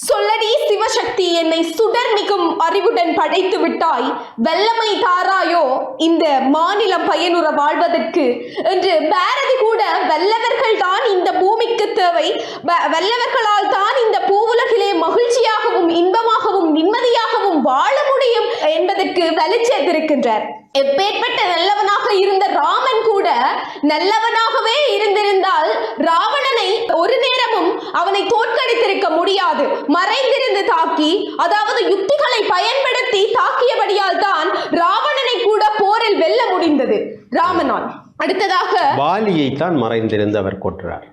சொல்லடி சிவசக்தி, என்னை சுடர்மிகும் அறிவுடன் படைத்து விட்டாய், வல்லமை தாராயோ இந்த மாநிலம் பயனுற வாழ்வதற்கு என்று பாரதி கூட வல்லவர்கள் தான் இந்த பூமிக்கு தேவை, வல்லவர்களால் தான் இந்த பூவுலகிலே மகிழ்ச்சியாகவும் இன்பமாகவும் நிம்மதியாகவும் வாழ முடியும் என்பதற்கு வலிச்சேர்த்திருக்கின்றார். எப்பேற்பட்ட நல்லவனாக இருந்த ராமன் கூட நல்லவனாகவே இருந்திருந்தால் ராவணனை ஒரு நேரமும் அவனை தோற்கடித்திருக்க முடியாது. மறைந்திருந்து தாக்கி, அதாவது யுக்திகளை பயன்படுத்தி தாக்கியபடியால் தான் ராவணனை கூட போரில் வெல்ல முடிந்தது ராமனால். அடுத்ததாக வாலியைத்தான் மறைந்திருந்தவர் கொன்றார்.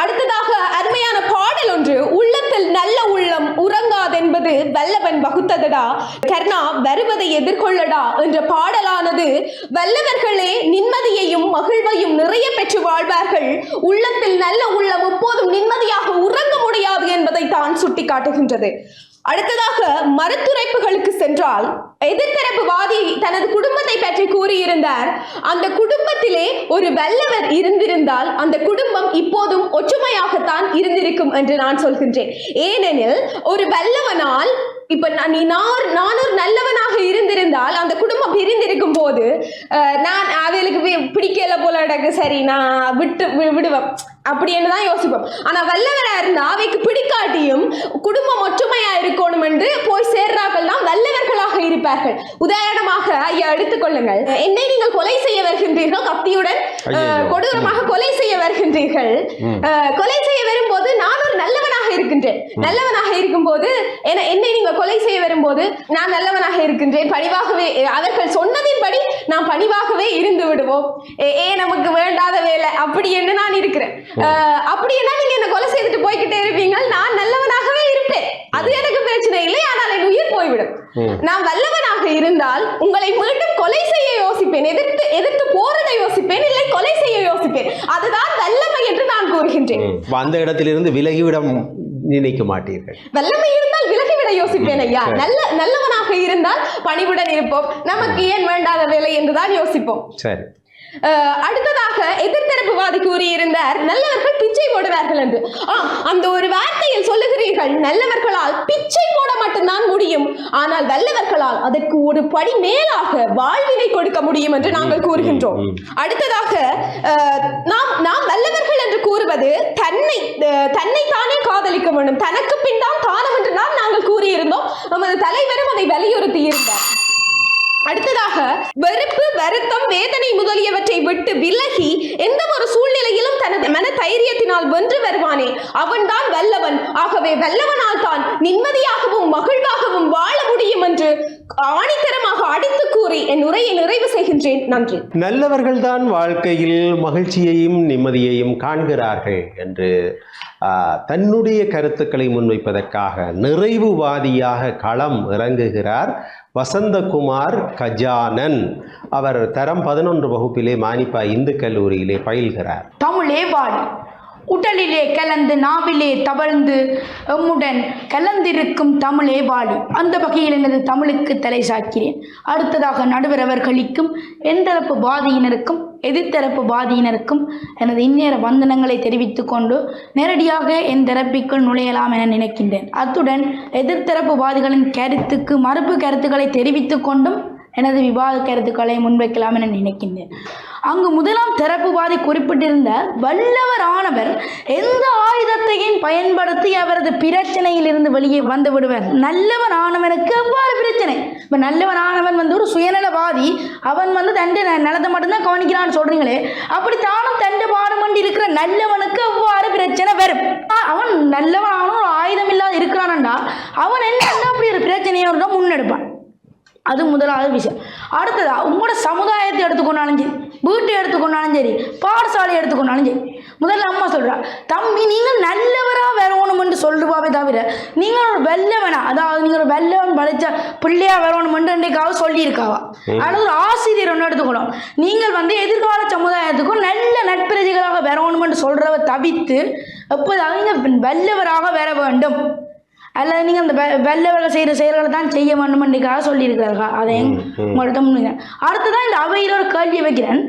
அடுத்ததாக அருமையான பாடல் ஒன்று. உள்ளத்தில் நல்ல உள்ளம் உறங்காதென்பது வல்லவன் வகுத்ததடா, கர்ணா வருவதை எதிர்கொள்ளடா என்ற பாடலானது வல்லவர்களே நிம்மதியையும் மகிழ்வையும் நிறைய பெற்று வாழ்வார்கள், உள்ளத்தில் நல்ல உள்ளம் எப்போதும் நிம்மதியாக உறங்க முடியாது என்பதை தான் சுட்டி காட்டுகின்றது. அடுத்ததாக மறுத்துரைப்புகளுக்கு சென்றால், எதிர்த்தரப்புவாதி தனது குடும்பத்தை பற்றி கூறியிருந்தார். அந்த குடும்பத்திலே ஒரு வல்லவர் இருந்திருந்தால் அந்த குடும்பம் இப்போதும் ஒற்றுமையாகத்தான் இருந்திருக்கும் என்று நான் சொல்கின்றேன். ஏனெனில் ஒரு வல்லவனால் இப்ப நான் ஒரு நல்லவனாக இருந்திருந்தால் அந்த குடும்பம் பிரிந்திருக்கும் போது நான் அவளுக்கு பிடிக்கல போல இடக்கு, சரி நான் விடுவேன் அப்படின்னு தான் யோசிப்போம். ஆனா வல்லவரா இருந்தா அவைக்கு பிடிக்காட்டியும் குடும்பம் ஒற்றுமையா இருக்கணும் என்று போய் சேர்றார்கள் தான் வல்லவர்களாக இருப்பார்கள். உதாரணமாக ஐயா எடுத்துக்கொள்ளுங்கள், என்னை நீங்கள் கொலை செய்ய வருகின்றீர்கள், கத்தியுடன் கொடூரமாக கொலை செய்ய வருகின்றீர்கள். கொலை செய்ய வரும்போது நான் ஒரு நல்லவனாக இருக்கின்றேன். நல்லவனாக இருக்கும் போது என்னை நீங்கள் கொலை செய்ய வரும்போது நான் நல்லவனாக இருக்கின்றேன், பணிவாகவே அவர்கள் சொன்னதின்படி நாம் பணிவாகவே இருந்து விடுவோம், நமக்கு வேண்டாத வேலை அப்படி என்று நான் இருக்கிறேன். அப்படின்னா நீங்க என்ன கொலை செய்துட்டு போய்கிட்டே இருப்பீங்க, நான் நல்லவனாகவே இருப்பேன், அது எனக்கு பிரச்சனை இல்லை, ஆனால் என் உயிர் போய்விடும். நான் வல்லவனாக இருந்தால் உங்களை மீண்டும் கொலை செய்ய யோசிப்பேன், எதிர்த்து போறதை யோசிப்பேன், இல்லை கொலை செய்ய யோசிப்பேன். அதுதான் வல்லமை என்று நான் கூறுகின்றேன். அந்த இடத்திலிருந்து விலகிவிட நினைக்க மாட்டீர்கள். வல்லமை இருந்தால் விலகிவிட யோசிப்பேன் ஐயா. நல்லவனாக இருந்தால் பணிவுடன் இருப்போம், நமக்கு ஏன் வேண்டாத வேலை என்றுதான் யோசிப்போம். சரி. அடுத்ததாக எதிர்த்தரப்புவாதி கூறியிருந்தார், நல்லவர்கள் பிச்சை போடுவார்கள் என்று. அந்த ஒரு வார்த்தையில் சொல்லுகிறீர்கள், நல்லவர்களால் பிச்சை போட மட்டும்தான் முடியும், ஆனால் வல்லவர்களால் அதற்கு ஒரு படி மேலாக வாழ்வினை கொடுக்க முடியும் என்று நாங்கள் கூறுகின்றோம். அடுத்ததாக நாம் வல்லவர்கள் என்று கூறுவது தன்னை தானே காதலிக்க வேண்டும், தனக்கு பின் தான் தானம் என்று தான் நாங்கள் கூறியிருந்தோம். நமது தலைவரும் அதை வலியுறுத்தி இருந்தார். அடுத்ததாக வெறுப்பு, வருத்தம், வேதனை முதலியவற்றை விட்டு விலகி எந்த ஒரு சூழ்நிலையிலும் தனது மன தைரியத்தினால் வென்று வருவானே அவன்தான் வல்லவன். ஆகவே வல்லவனால் தான் நிம்மதியாகவும் மகிழ்வாகவும் வாழ முடியும் என்று ஆணித்தரமாக அடித்து கூறி என் உரையை நிறைவு செய்கின்றேன். நன்றி. நல்லவர்கள் தான் வாழ்க்கையில் மகிழ்ச்சியையும் நிம்மதியையும் காண்கிறார்கள் என்று தன்னுடைய கருத்துக்களை முன்வைப்பதற்காக நிறைவுவாதியாக களம் இறங்குகிறார் வசந்தகுமார் கஜானன். அவர் தரம் 11 வகுப்பிலே மானிப்பா இந்து கல்லூரியிலே பயில்கிறார். தமிழே வாழி, உடலிலே கலந்து நாவிலே தவழ்ந்து எம்முடன் கலந்திருக்கும் தமிழே வாழி. அந்த வகையில் எனது தமிழுக்கு தலை சாக்கிறேன். அடுத்ததாக நடுவர் அவர்களுக்கும் எந்தரப்பு வாதியினருக்கும் எதிர்த்தரப்பு வாதியினருக்கும் எனது இந்நேர வந்தனங்களை தெரிவித்துக் கொண்டு நேரடியாக என் தரப்பிற்குள் நுழையலாம் என நினைக்கின்றேன். அத்துடன் எதிர்த்தரப்பு வாதிகளின் கருத்துக்கு மறுப்பு கருத்துக்களை தெரிவித்துக் கொண்டும் எனது விவாத கருத்துக்களை முன்வைக்கலாம் என நினைக்கின்றேன். அங்கு முதலாம் தரப்புவாதி குறிப்பிட்டிருந்த வல்லவர் ஆனவர் எந்த ஆயுதத்தையும் பயன்படுத்தி அவரது பிரச்சனையில் இருந்து வெளியே வந்து விடுவர். நல்லவன் ஆனவனுக்கு எவ்வாறு பிரச்சனை? இப்போ நல்லவன் ஆனவன் ஒரு சுயநலவாதி, அவன் தண்டை நிலத்தை மட்டும்தான் கவனிக்கிறான்னு சொல்றீங்களே, அப்படி தானும் தண்டை பாடுமண்டி இருக்கிற நல்லவனுக்கு எவ்வாறு பிரச்சனை வரும்? அவன் நல்லவன் ஆனும் ஒரு ஆயுதம் இல்லாத இருக்கிறான்டா அவன் என்ன அப்படி ஒரு பிரச்சனையோட முன்னெடுப்பான். அது முதலாவது விஷயம். அடுத்ததா உங்களோட சமுதாயத்தை எடுத்துக்கொண்டாலும் சரி, வீட்டை எடுத்துக்கொண்டாலும் சரி, பாடசாலை எடுத்துக்கொண்டாலும் சரி, முதல்ல அம்மா சொல்றா, தம்பி நீங்கள் நல்லவரா வரணும் என்று சொல்லுவாவே தவிர நீங்கள் ஒரு வெள்ளவனா, அதாவது நீங்கள் ஒரு வெள்ளவன் படிச்ச பிள்ளையா வரணும் என்று அன்றைக்காவது சொல்லியிருக்காவா? அல்லது ஒரு ஆசிரியர் ஒன்று எடுத்துக்கணும், நீங்கள் எதிர்கால சமுதாயத்துக்கும் நல்ல நட்பிரதிகளாக வரணும் என்று சொல்றவ தவிர்த்து எப்போதாவது வெள்ளவராக வர வேண்டும் அல்லது நீங்கள் அந்த வெள்ளவர்கள் செய்கிற செயல்களை தான் செய்ய வேண்டும் என்றுக்காக சொல்லியிருக்கிறார்கள். அதை உங்கள்கிட்ட முன்னுங்க. அடுத்ததான் இந்த அவையில் ஒரு கேள்வி வைக்கிறேன்.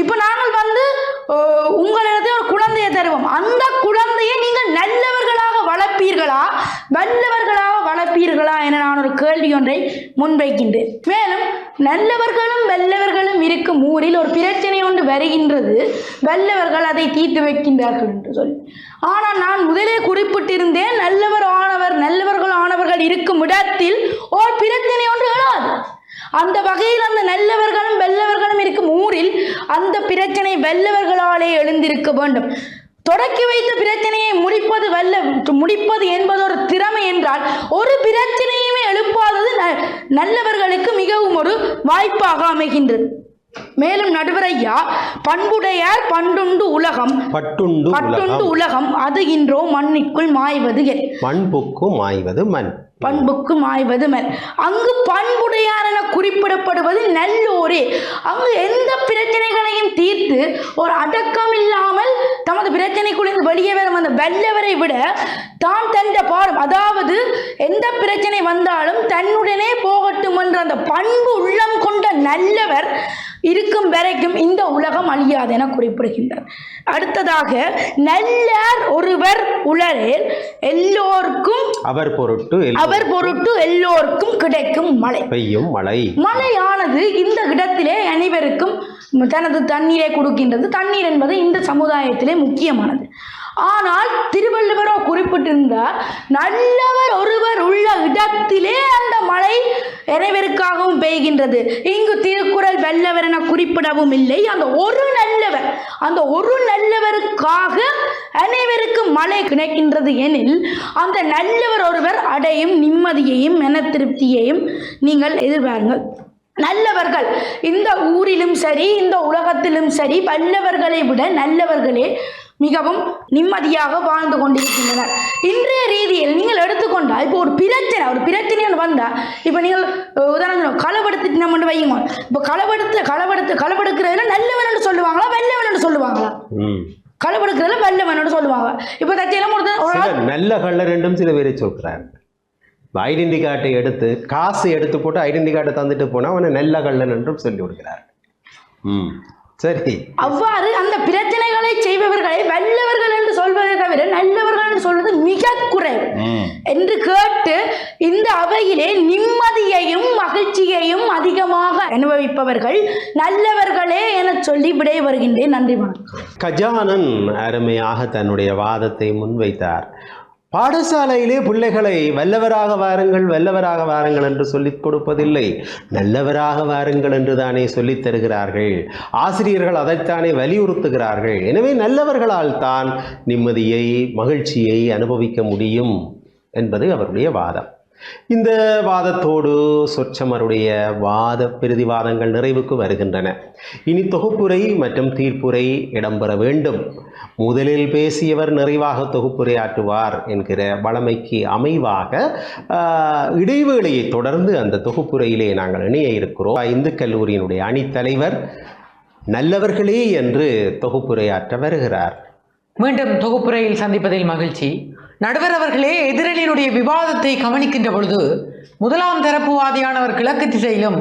இப்போ நாங்கள் உங்களிடத்தை ஒரு குழந்தையை தருவோம், அந்த குழந்தையை நீங்கள் நல்லவர்களாக வளர்ப்பீர்களா வல்லவர்களாக வளர்ப்பீர்களா என நான் ஒரு கேள்வி ஒன்றை முன்வைக்கின்றேன். மேலும் நல்லவர்களும் வல்லவர்களும் இருக்கும் ஊரில் ஒரு பிரச்சனை ஒன்று வருகின்றது, வல்லவர்கள் அதை தீர்த்து வைக்கின்றார்கள் என்று சொல்லி. ஆனால் நான் முதலே குறிப்பிட்டிருந்தேன், நல்லவர்கள் ஆனவர்கள் இருக்கும் இடத்தில் ஒரு பிரச்சனை ஒன்று எழாது. அந்த வகையில் அந்த நல்லவர்களும் வல்லவர்களும் இருக்கும் ஊரில் அந்த பிரச்சனை வல்லவர்களாலே எழுந்திருக்க வேண்டும். தொடக்கி வைத்த பிரச்சனையை முடிப்பது என்பது ஒரு திறமை என்றால் ஒரு பிரச்சனையுமே எழுப்பாதது நல்லவர்களுக்கு மிகவும் ஒரு வாய்ப்பாக அமைகின்றது. மேலும் நடுவரையா, பண்புடையார் பண்டுண்டு உலகம் பட்டுண்டு உலகம் அது இன்றோ மண்ணிற்குள் மாய்வது பண்புக்கு மாய்வது மண் பண்புக்கு மாய்வது மண். அங்கு பண்புடையார் என குறிப்பிடப்படுவது நல்லோரே. அங்கு எந்த பிரச்சனைகளையும் தீர்த்து ஒரு அடக்கம் இல்லாமல் தமது பிரச்சனைக்குள் வெளியே வரும் அந்த வல்லவரை விட தான் தந்த பாடம், அதாவது எந்த பிரச்சனை வந்தாலும் தன்னுடனே போகட்டும் என்ற அந்த பண்பு உள்ளம் கொண்ட நல்லவர் இருக்கும் வரைக்கும் இந்த உலகம் அழியாது என குறிப்பிடுகின்றார். அடுத்ததாக நல்லர் ஒருவர் உலரில் எல்லோருக்கும் அவர் பொருட்டு எல்லோருக்கும் கிடைக்கும் மழை பெய்யும் மழையானது இந்த இடத்திலே அனைவருக்கும் தனது தண்ணீரை கொடுக்கின்றது. தண்ணீர் என்பது இந்த சமுதாயத்திலே முக்கியமானது. ஆனால் திருவள்ளுவரோ குறிப்பிட்டிருந்தார், நல்லவர் ஒருவர் உள்ள இடத்திலே அந்த மழை அனைவருக்காகவும் பெய்கின்றது. இங்கு திருக்குறள் வல்லவர் என குறிப்பிடவும் இல்லை. அந்த ஒரு நல்லவருக்காக அனைவருக்கும் மழை கிடைக்கின்றது எனில் அந்த நல்லவர் ஒருவர் அடையும் நிம்மதியையும் மன திருப்தியையும் நீங்கள் எதிர்பாருங்கள். நல்லவர்கள் இந்த ஊரிலும் சரி இந்த உலகத்திலும் சரி வல்லவர்களை விட நல்லவர்களே மிகவும் நிம்மதியாக வாழ்ந்து கொண்டிருக்கின்றனர். இன்றைய ரீதியில் நீங்கள் எடுத்துக்கொண்டால் இப்போ ஒரு பிரச்சனை வந்தால், இப்போ நீங்கள் உதாரணம் களவெடுத்துட்டு நம்ம வையுங்க, இப்போ களவெடுக்கிறதுல நல்லவன் என்று சொல்லுவாங்களா வெள்ளவன் என்று சொல்லுவாங்களா? களவெடுக்கிறதுல வெள்ளவன் என்று சொல்லுவாங்க. இப்போ தச்சையெல்லாம் நல்ல கள்ளர் என்றும் சில பேரை சொல்கிறார். ஐடென்டி கார்டை காசு எடுத்து போட்டு ஐடென்டி கார்டை தந்துட்டு போனால் அவனை நல்ல கள்ளன் என்றும் சொல்லி விடுகிறார். சரி, அவ்வாறு அந்த பிரச்சனைகளை செய்பவர்களை வல்லவர்கள் என்று சொல்வதை தவிர நல்லவர்கள் என்று சொல்வது மிக குறைவு என்று கேட்டு இந்த அவையிலே நிம்மதியையும் மகிழ்ச்சியையும் அதிகமாக அனுபவிப்பவர்கள் நல்லவர்களே என சொல்லி விடை வருகின்றேன். நன்றி, வணக்கம். கஜானன் அருமையாக தன்னுடைய வாதத்தை முன்வைத்தார். பாடசாலையிலே பிள்ளைகளை வல்லவராக வாருங்கள் என்று சொல்லிக் கொடுப்பதில்லை, நல்லவராக வாருங்கள் என்று தானே சொல்லித் தருகிறார்கள். ஆசிரியர்கள் அதைத்தானே வலியுறுத்துகிறார்கள். எனவே நல்லவர்களால் தான் நிம்மதியை மகிழ்ச்சியை அனுபவிக்க முடியும் என்பது அவருடைய வாதம். இந்த வாதத்தோடு சொற்சமருடைய பிரதிவாதங்கள் நிறைவுக்கு வருகின்றன. இனி தொகுப்புரை மற்றும் தீர்ப்புரை இடம்பெற வேண்டும். முதலில் பேசியவர் நிறைவாக தொகுப்புரை ஆற்றுவார் என்கிற வழமைக்கு அமைவாக இடைவேளையை தொடர்ந்து அந்த தொகுப்புரையிலே நாங்கள் இணைய இருக்கிறோம். இந்து கல்லூரியினுடைய அணித்தலைவர் நல்லவர்களே என்று தொகுப்புரையாற்ற வருகிறார். மீண்டும் தொகுப்புரையில் சந்திப்பதில் மகிழ்ச்சி. நடுவர் அவர்களே, எதிரணியினுடைய விவாதத்தை கவனிக்கின்ற பொழுது முதலாம் தரப்புவாதியானவர் கிழக்கு திசையிலும்,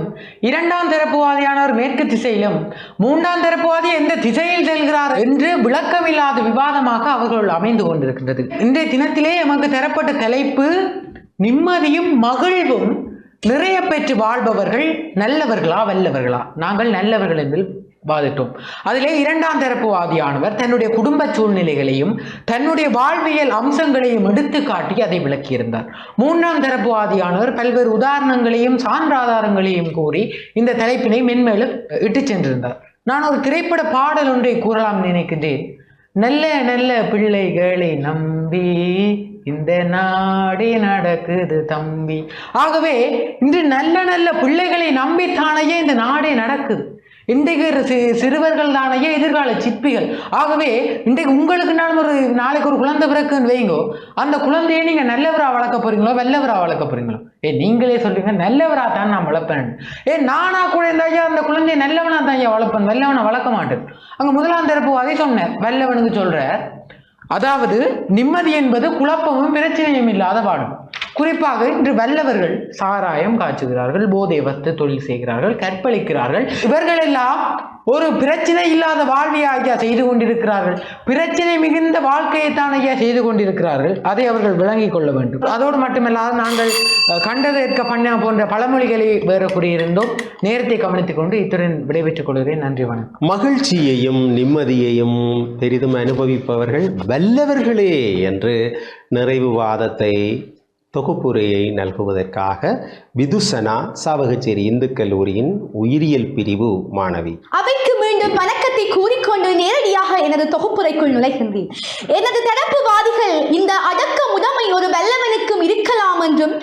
இரண்டாம் தரப்புவாதியானவர் மேற்கு திசையிலும், மூன்றாம் தரப்புவாதி எந்த திசையில் செல்கிறார் என்று விளக்கமில்லாத விவாதமாக அவர்கள் அமைந்து கொண்டிருக்கின்றது. இன்றைய தினத்திலே நமக்கு தரப்பட்ட தலைப்பு நிம்மதியும் மகிழ்வும் நிறைய பெற்று வாழ்பவர்கள் நல்லவர்களா வல்லவர்களா? நாங்கள் நல்லவர்கள் என்று வாதிட்டோம். அதிலே இரண்டாம் தரப்புவாதியானவர் தன்னுடைய குடும்ப சூழ்நிலைகளையும் தன்னுடைய வாழ்வியல் அம்சங்களையும் எடுத்து காட்டி அதை விளக்கியிருந்தார். மூன்றாம் தரப்புவாதியானவர் பல்வேறு உதாரணங்களையும் சான்றாதாரங்களையும் கூறி இந்த தலைப்பினை மென்மேலும் இட்டு சென்றிருந்தார். நான் ஒரு திரைப்பட பாடல் ஒன்றை கூறலாம் நினைக்கின்றேன். நல்ல நல்ல பிள்ளைகளை நம்பி இந்த நாடே நடக்குது தம்பி. ஆகவே இன்று நல்ல நல்ல பிள்ளைகளை நம்பித்தானையே இந்த நாடே நடக்குது. இன்றைக்கு சிறுவர்கள் தானையே எதிர்கால சிற்பிகள். ஆகவே இன்றைக்கு உங்களுக்கு நாளைக்கு ஒரு குழந்தை பிறக்குன்னு வைங்கோ, அந்த குழந்தையை நீங்க நல்லவரா வளர்க்க போறீங்களோ வல்லவரா வளர்க்க போறீங்களோ? நீங்களே சொல்றீங்க நல்லவரா தான் நான் வளர்ப்பேன். நானா கூட இருந்தாயா அந்த குழந்தைய நல்லவனா தான் ஐயா வளர்ப்பேன், வல்லவனை வளர்க்க மாட்டேன். அங்க முதலாம் தரப்பு அதை சொன்னேன், வல்லவனுக்கு சொல்ற. அதாவது நிம்மதி என்பது குழப்பமும் பிரச்சனையும் இல்லாத வாழும். குறிப்பாக இன்று வல்லவர்கள் சாராயம் காய்ச்சுகிறார்கள், போதை வஸ்து தொழில் செய்கிறார்கள், கற்பழிக்கிறார்கள். இவர்கள் எல்லாம் ஒரு பிரச்சனை இல்லாத வாழ்வியை ஐயா செய்து கொண்டிருக்கிறார்கள். பிரச்சனை மிகுந்த வாழ்க்கையை தான் ஐயா செய்து கொண்டிருக்கிறார்கள். அதை அவர்கள் விளங்கிக் கொள்ள வேண்டும். அதோடு மட்டுமல்லாது நாங்கள் கண்டதற்க பண்ண போன்ற பழமொழிகளை வேறு கூறியிருந்தோம். நேரத்தை கவனித்துக் கொண்டு இத்துடன் விடைபெற்றுக் கொள்கிறேன். நன்றி, வணக்கம். மகிழ்ச்சியையும் நிம்மதியையும் பெரிதும் அனுபவிப்பவர்கள் வல்லவர்களே என்று நிறைவு வாதத்தை தொகுப்புரையை நல்குவதற்காக விதுசனா சாவகச்சேரி இந்து கல்லூரியின் உயிரியல் பிரிவு மாணவி. அவைக்கு மீண்டும் வணக்கத்தை கூறிக்கொண்டு நேரடியாக எனது தொகுப்புரைக்குள் நுழைகின்றேன். எனது தரப்புவாதிகள் இந்த அடக்க முறைமை ஒரு வல்லவனுக்கும் இருக்கலாம் என்றும்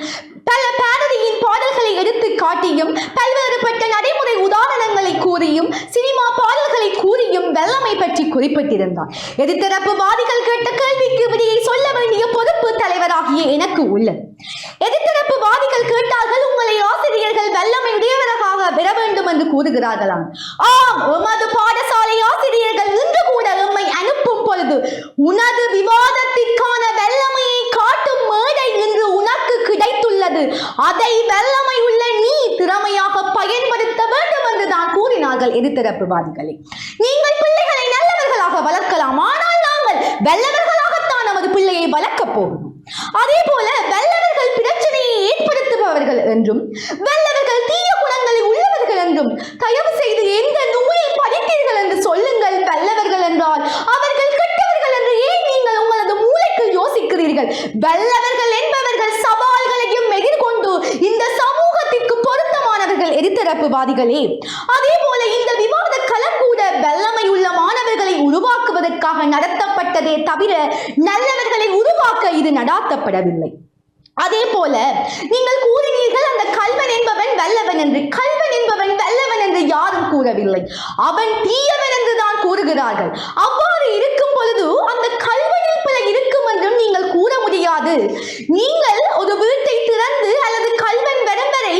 பல பாரதியின் பாடல்களை எடுத்து காட்டியும் பல்வேறுபட்ட நடைமுறை உதாரணங்களை கூறியும் சினிமா பாடல்களை கூறியும் வெள்ளமை பற்றி குறிப்பிட்டிருந்தார். எதிர்த்தரப்புவாதிகள் கேட்ட கேள்விக்கு விடையை சொல்ல வேண்டிய பொறுப்பு தலைவராகிய எனக்கு உள்ளது. எதிர்த்தரப்புவாதிகள் கேட்டார்கள், உங்களை ஆசிரியர்கள் வெள்ளமை உடையவராக பெற வேண்டும் என்று கூறுகிறார்களாம். ஆம், உமது பாடசாலை ஆசிரியர்கள் இன்று கூட எம்மை அனுப்பும் பொழுது உனது விவாதத்திற்கான வெள்ளமையை காட்டும் மேடை இன்று உனக்கு கிடைத்துள்ளது, அதை வெள்ளமை உள்ள நீ திறமையாக பயன்படுத்த வேண்டும் என்று தான் கூறினார்கள் எதிர்த்தரப்புவாதிகளை. நீங்கள் பிள்ளைகளை நல்லவர்களாக வளர்க்கலாம், ஆனால் நாங்கள் வல்லவர்களாகத்தான் நமது பிள்ளையை வளர்க்கப் போகிறோம். அதே போல வல்லவர்கள் பிரச்சனையை ஏற்படுத்துபவர்கள் என்றும் வல்லவர்கள் தீய குணங்களை உள்ளவர்கள் என்றும் தயவு செய்து எந்த நூலை படித்தீர்கள் என்று சொல்லுங்கள். வல்லவர்கள் என்றால் அவர்கள் கெட்டவர்கள் என்று ஏன் நீங்கள் உங்களது மூளைக்கு யோசிக்கிறீர்கள்? வல்லவர்கள் என்பவர்கள் சவால்களையும் எதிர்கொண்டு இந்த சமூகத்திற்கு பொருத்தமானவர்கள் எதிர்த்தரப்புவாதிகளே. அதே போல இந்த விவாத களம் கூட வல்லமை உள்ள மாணவர்களை உருவாக்குவதற்காக நடத்தப்பட்டதே தவிர நல்லவர்களை உருவாக்க இது நடாத்தப்படவில்லை. அதே போல நீங்கள் கூறினீர்கள் அந்த கல்வன் என்பவன் வல்லவன் என்று. கல்வன் என்பவன் வல்லவன் என்று யாரும் கூறவில்லை, அவன் தீயவன் என்று தான் கூறுகிறார்கள். அவ்வாறு இருக்கும் பொழுது அந்த கல்வனில் பல இருக்கும் என்றும் நீங்கள் கூற முடியாது. நீங்கள் ஒரு வீட்டை திறந்து அல்லது கல்வன் வரும் வரை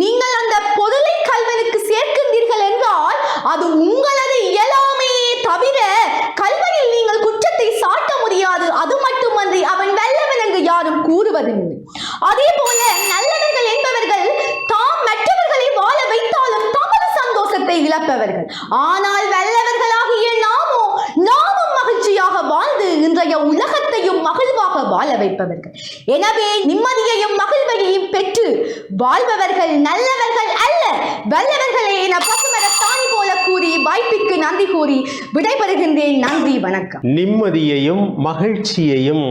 நீங்கள் அந்த பொருளை கல்வனுக்கு சேர்க்கின்றீர்கள் என்றால் அது உங்களது இயலாமையே தவிர கல்வனில் நீங்கள் குற்றத்தை சாட்ட முடியாது. அது மட்டுமன்றி அவன் வல்லவன் என்று யாரும் கூறுவதில்லை. அதே போல நல்லவர்கள் என்பவர்கள் தாம் மற்றவர்களை வாழ வைத்தாலும் தமது சந்தோஷத்தை இழப்பவர்கள். ஆனால் வல்லவர்களாகிய நாமும் மகிழ்ச்சியாக வாழ்ந்து இன்றைய உலகத்தையும் மகிழ்வாக வாழ வைப்பவர்கள். எனவே நிம்மதியையும் மகிழ்வையையும் பெற்று வாழ்பவர்கள் நல்லவர்கள் அல்ல, வல்லவர்களே என பசுமரத்தாணி போல கூறி வாய்ப்பிற்கு நன்றி கூறி விடைபெறுகின்றேன். நன்றி, வணக்கம். நிம்மதியையும் மகிழ்ச்சியையும்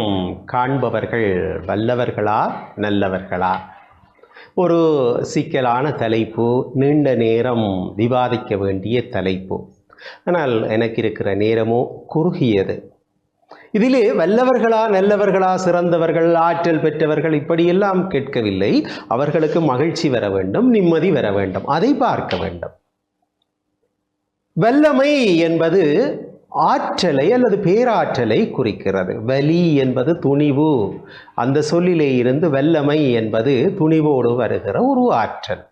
காண்பவர்கள் வல்லவர்களா நல்லவர்களா? ஒரு சிக்கலான தலைப்பு, நீண்ட நேரம் விவாதிக்க வேண்டிய தலைப்பு. ஆனால் எனக்கு இருக்கிற நேரமோ குறுகியது. இதிலே வல்லவர்களா நல்லவர்களா, சிறந்தவர்கள், ஆற்றல் பெற்றவர்கள் இப்படியெல்லாம் கேட்கவில்லை. அவர்களுக்கு மகிழ்ச்சி வர வேண்டும், நிம்மதி வர வேண்டும், அதை பார்க்க வேண்டும். வல்லமை என்பது ஆற்றலை அல்லது பேராற்றலை குறிக்கிறது. வலி என்பது துணிவு. அந்த சொல்லிலே இருந்து வல்லமை என்பது துணிவோடு வருகிற ஒரு ஆற்றல்.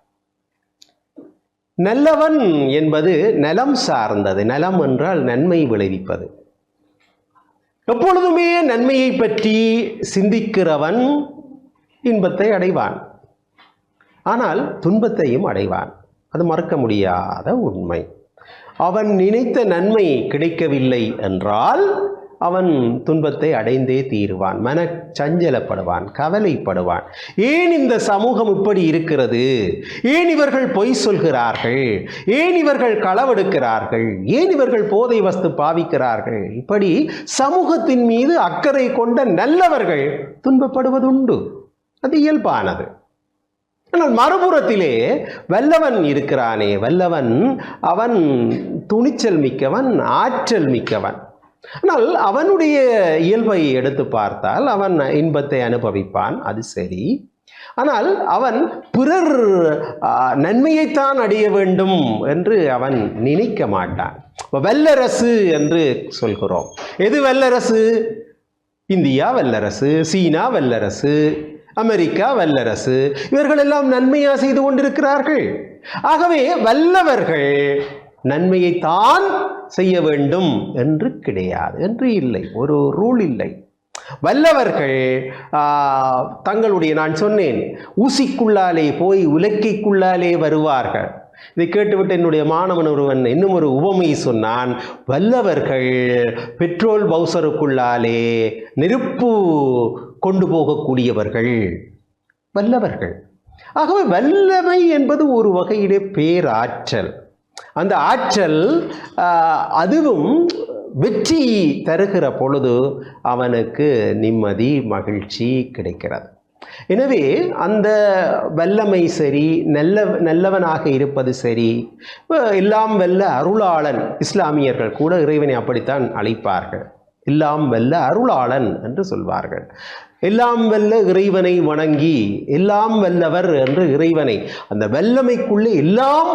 நல்லவன் என்பது நலம் சார்ந்தது. நலம் என்றால் நன்மை விளைவிப்பது. எப்பொழுதுமே நன்மையை பற்றி சிந்திக்கிறவன் இன்பத்தை அடைவான், ஆனால் துன்பத்தையும் அடைவான். அது மறக்க முடியாத உண்மை. அவன் நினைத்த நன்மை கிடைக்கவில்லை என்றால் அவன் துன்பத்தை அடைந்தே தீருவான், மனச்சஞ்சலப்படுவான், கவலைப்படுவான். ஏன் இந்த சமூகம் இப்படி இருக்கிறது? ஏன் இவர்கள் பொய் சொல்கிறார்கள்? ஏன் இவர்கள் களவெடுக்கிறார்கள்? ஏன் இவர்கள் போதை வஸ்து பாவிக்கிறார்கள்? இப்படி சமூகத்தின் மீது அக்கறை கொண்ட நல்லவர்கள் துன்பப்படுவதுண்டு. அது இயல்பானது. ஆனால் மறுபுறத்திலே வல்லவன் இருக்கிறானே, வல்லவன் அவன் துணிச்சல் மிக்கவன், ஆற்றல் மிக்கவன். ஆனால் அவனுடைய இயல்பை எடுத்து பார்த்தால் அவன் இன்பத்தை அனுபவிப்பான், அது சரி. ஆனால் அவன் பிறர் நன்மையைத்தான் அடைய வேண்டும் என்று அவன் நினைக்க மாட்டான். வல்லரசு என்று சொல்கிறோம். எது வல்லரசு? இந்தியா வல்லரசு, சீனா வல்லரசு, அமெரிக்கா வல்லரசு. இவர்கள் எல்லாம் நன்மையா செய்து கொண்டிருக்கிறார்கள். ஆகவே வல்லவர்கள் நன்மையைத்தான் செய்ய வேண்டும் என்று கிடையாது, என்று இல்லை, ஒரு ரூல் இல்லை. வல்லவர்கள் தங்களுடைய, நான் சொன்னேன், ஊசிக்குள்ளாலே போய் உலக்கைக்குள்ளாலே வருவார்கள். இதை கேட்டுவிட்டு என்னுடைய மாணவன் ஒருவன் இன்னும் ஒரு உவமை சொன்னான். வல்லவர்கள் பெட்ரோல் பவுசருக்குள்ளாலே நெருப்பு கொண்டு போகக்கூடியவர்கள் வல்லவர்கள். ஆகவே வல்லமை என்பது ஒரு வகையிலே பேராற்றல். அந்த ஆற்றல் அதுவும் வெற்றி தருகிற பொழுது அவனுக்கு நிம்மதி, மகிழ்ச்சி கிடைக்கிறது. எனவே அந்த வல்லமை சரி, நல்லவனாக இருப்பது சரி. எல்லாம் வல்ல அருளாளன், இஸ்லாமியர்கள் கூட இறைவனை அப்படித்தான் அழைப்பார்கள். எல்லாம் வல்ல அருளாளன் என்று சொல்வார்கள். எல்லாம் வல்ல இறைவனை வணங்கி எல்லாம் வல்லவர் என்று இறைவனை, அந்த வல்லமைக்குள்ளே எல்லாம்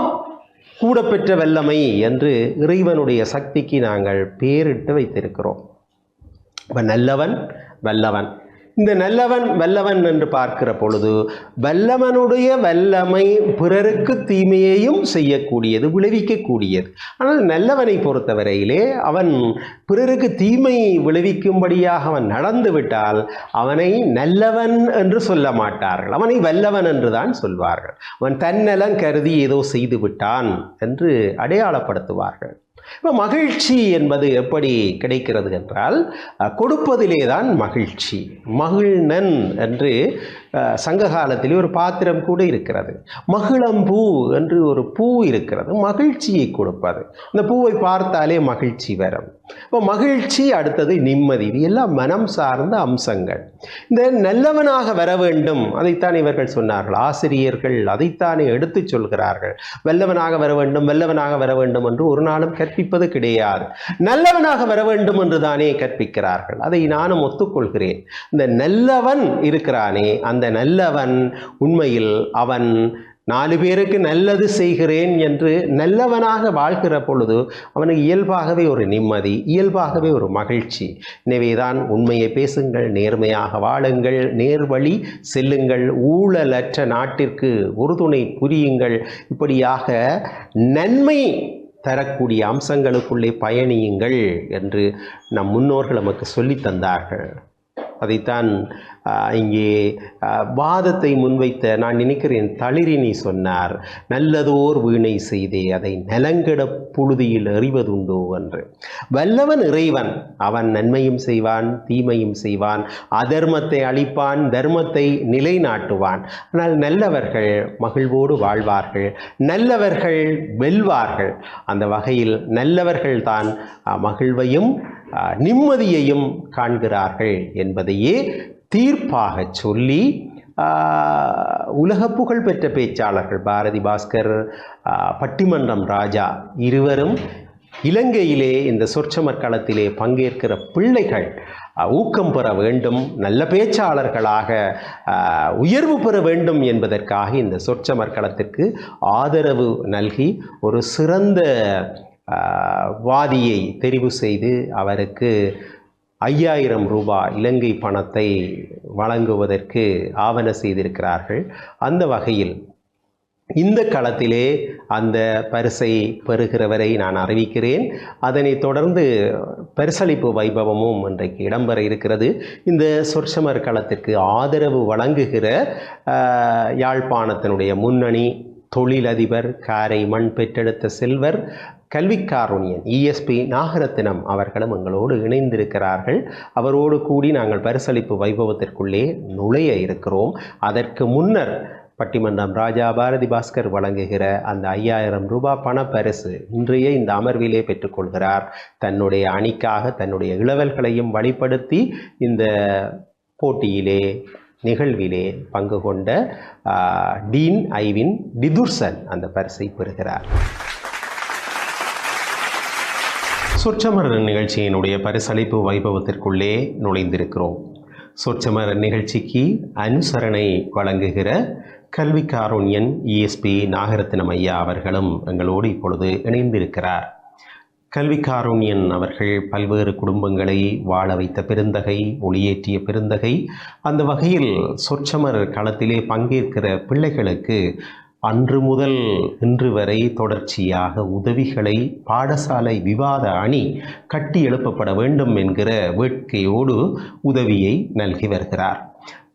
கூட பெற்ற வல்லமை என்று இறைவனுடைய சக்திக்கு நாங்கள் பேரிட்டு வைத்திருக்கிறோம். நல்லவன் வல்லவன். இந்த நல்லவன் வல்லவன் என்று பார்க்கிற பொழுது வல்லவனுடைய வல்லமை பிறருக்கு தீமையையும் செய்யக்கூடியது, விளைவிக்கக்கூடியது. ஆனால் நல்லவனை பொறுத்தவரையிலே அவன் பிறருக்கு தீமை விளைவிக்கும்படியாக அவன் நடந்துவிட்டால் அவனை நல்லவன் என்று சொல்ல மாட்டார்கள், அவனை வல்லவன் என்று தான் சொல்வார்கள். அவன் தன்னலம் கருதி ஏதோ செய்து விட்டான் என்று அடையாளப்படுத்துவார்கள். இப்போ மகிழ்ச்சி என்பது எப்படி கிடைக்கிறது என்றால் கொடுப்பதிலே தான் மகிழ்ச்சி. மகிழ்நன் என்று சங்க காலத்திலே ஒரு பாத்திரம் கூட இருக்கிறது. மகிழம்பூ என்று ஒரு பூ இருக்கிறது, மகிழ்ச்சியை கொடுப்பது. இந்த பூவை பார்த்தாலே மகிழ்ச்சி வரும். இப்போ மகிழ்ச்சி, அடுத்தது நிம்மதி. இது எல்லாம் மனம் சார்ந்த அம்சங்கள். இந்த நல்லவனாக வர வேண்டும், அதைத்தான் இவர்கள் சொன்னார்கள். ஆசிரியர்கள் அதைத்தானே எடுத்து சொல்கிறார்கள். வல்லவனாக வர வேண்டும், வல்லவனாக வர வேண்டும் என்று ஒரு நாளும் கற்பிப்பது கிடையாது. நல்லவனாக வர வேண்டும் என்று தானே கற்பிக்கிறார்கள். அதை நானும் ஒத்துக்கொள்கிறேன். இந்த நல்லவன் இருக்கிறானே, அந்த நல்லவன் உண்மையில் அவன் 4 பேருக்கு நல்லது செய்கிறேன் என்று நல்லவனாக வாழ்கிற பொழுது அவனுக்கு இயல்பாகவே ஒரு நிம்மதி, இயல்பாகவே ஒரு மகிழ்ச்சி. எனவேதான் உண்மையை பேசுங்கள், நேர்மையாக வாழுங்கள், நேர்வழி செல்லுங்கள், ஊழலற்ற நாட்டிற்கு உறுதுணை புரியுங்கள். இப்படியாக நன்மை தரக்கூடிய அம்சங்களுக்குள்ளே பயணியுங்கள் என்று நம் முன்னோர்கள் நமக்கு சொல்லி தந்தார்கள். அதைத்தான் இங்கே வாதத்தை முன்வைத்த, நான் நினைக்கிறேன், தளிரினி சொன்னார், நல்லதோர் வீணை செய்தே அதை நலங்கெட புழுதியில் எறிவதுண்டோ என்று. வல்லவன் இறைவன், அவன் நன்மையும் செய்வான், தீமையும் செய்வான், அதர்மத்தை அழிப்பான், தர்மத்தை நிலைநாட்டுவான். ஆனால் நல்லவர்கள் மகிழ்வோடு வாழ்வார்கள், நல்லவர்கள் வெல்வார்கள். அந்த வகையில் நல்லவர்கள் தான் மகிழ்வையும் நிம்மதியையும் காண்கிறார்கள் என்பதையே தீர்ப்பாக சொல்லி உலக புகழ் பெற்ற பேச்சாளர்கள் பாரதி பாஸ்கர், பட்டிமன்றம் ராஜா இருவரும் இலங்கையிலே இந்த சொற்சமர் களத்திலே பங்கேற்கிற பிள்ளைகள் ஊக்கம் பெற வேண்டும், நல்ல பேச்சாளர்களாக உயர்வு பெற வேண்டும் என்பதற்காக இந்த சொற்சமர் களத்திற்கு ஆதரவு நல்கி ஒரு சிறந்த வாதியை தெரிவு செய்து அவருக்கு 5000 ரூபாய் இலங்கை பணத்தை வழங்குவதற்கு ஆவண செய்திருக்கிறார்கள். அந்த வகையில் இந்த களத்திலே அந்த பரிசை பெறுகிறவரை நான் அறிவிக்கிறேன். அதனைத் தொடர்ந்து பரிசளிப்பு வைபவமும் இன்றைக்கு இடம்பெற இருக்கிறது. இந்த சொற்சமர் களத்திற்கு ஆதரவு வழங்குகிற யாழ்ப்பாணத்தினுடைய முன்னணி தொழிலதிபர், காரை மண் பெற்றெடுத்த செல்வர், கல்விக்காருண்யன் ESP நாகரத்தினம் அவர்களும் எங்களோடு இணைந்திருக்கிறார்கள். அவரோடு கூடி நாங்கள் பரிசளிப்பு வைபவத்திற்குள்ளே நுழைய இருக்கிறோம். அதற்கு முன்னர் பட்டிமன்றம் ராஜா பாரதி பாஸ்கர் வழங்குகிற அந்த 5000 ரூபாய் பணப்பரிசு இன்றைய இந்த அமர்விலே பெற்றுக்கொள்கிறார். தன்னுடைய அணிக்காக தன்னுடைய இளவல்களையும் வழிப்படுத்தி இந்த போட்டியிலே நிகழ்விலே பங்கு கொண்ட டீன் ஐவின் டிதுர்சன் அந்த பரிசை பெறுகிறார். சொற்சமர் நிகழ்ச்சியினுடைய பரிசளிப்பு வைபவத்திற்குள்ளே நுழைந்திருக்கிறோம். சொற்சமர் நிகழ்ச்சிக்கு அனுசரணை வழங்குகிற கல்விக்காருண்யன் ESP நாகரத்தினம் ஐயா அவர்களும் எங்களோடு இப்பொழுது இணைந்திருக்கிறார். கல்விக்காருண்யன் அவர்கள் பல்வேறு குடும்பங்களை வாழ வைத்த பெருந்தகை, ஒளியேற்றிய பெருந்தகை. அந்த வகையில் சொற்சமர் களத்திலே பங்கேற்கிற பிள்ளைகளுக்கு அன்று முதல் இன்று வரை தொடர்ச்சியாக உதவிகளை பாடசாலை விவாத அணி கட்டி எழுப்பப்பட வேண்டும் என்கிற வேட்கையோடு உதவியை நல்கி வருகிறார்.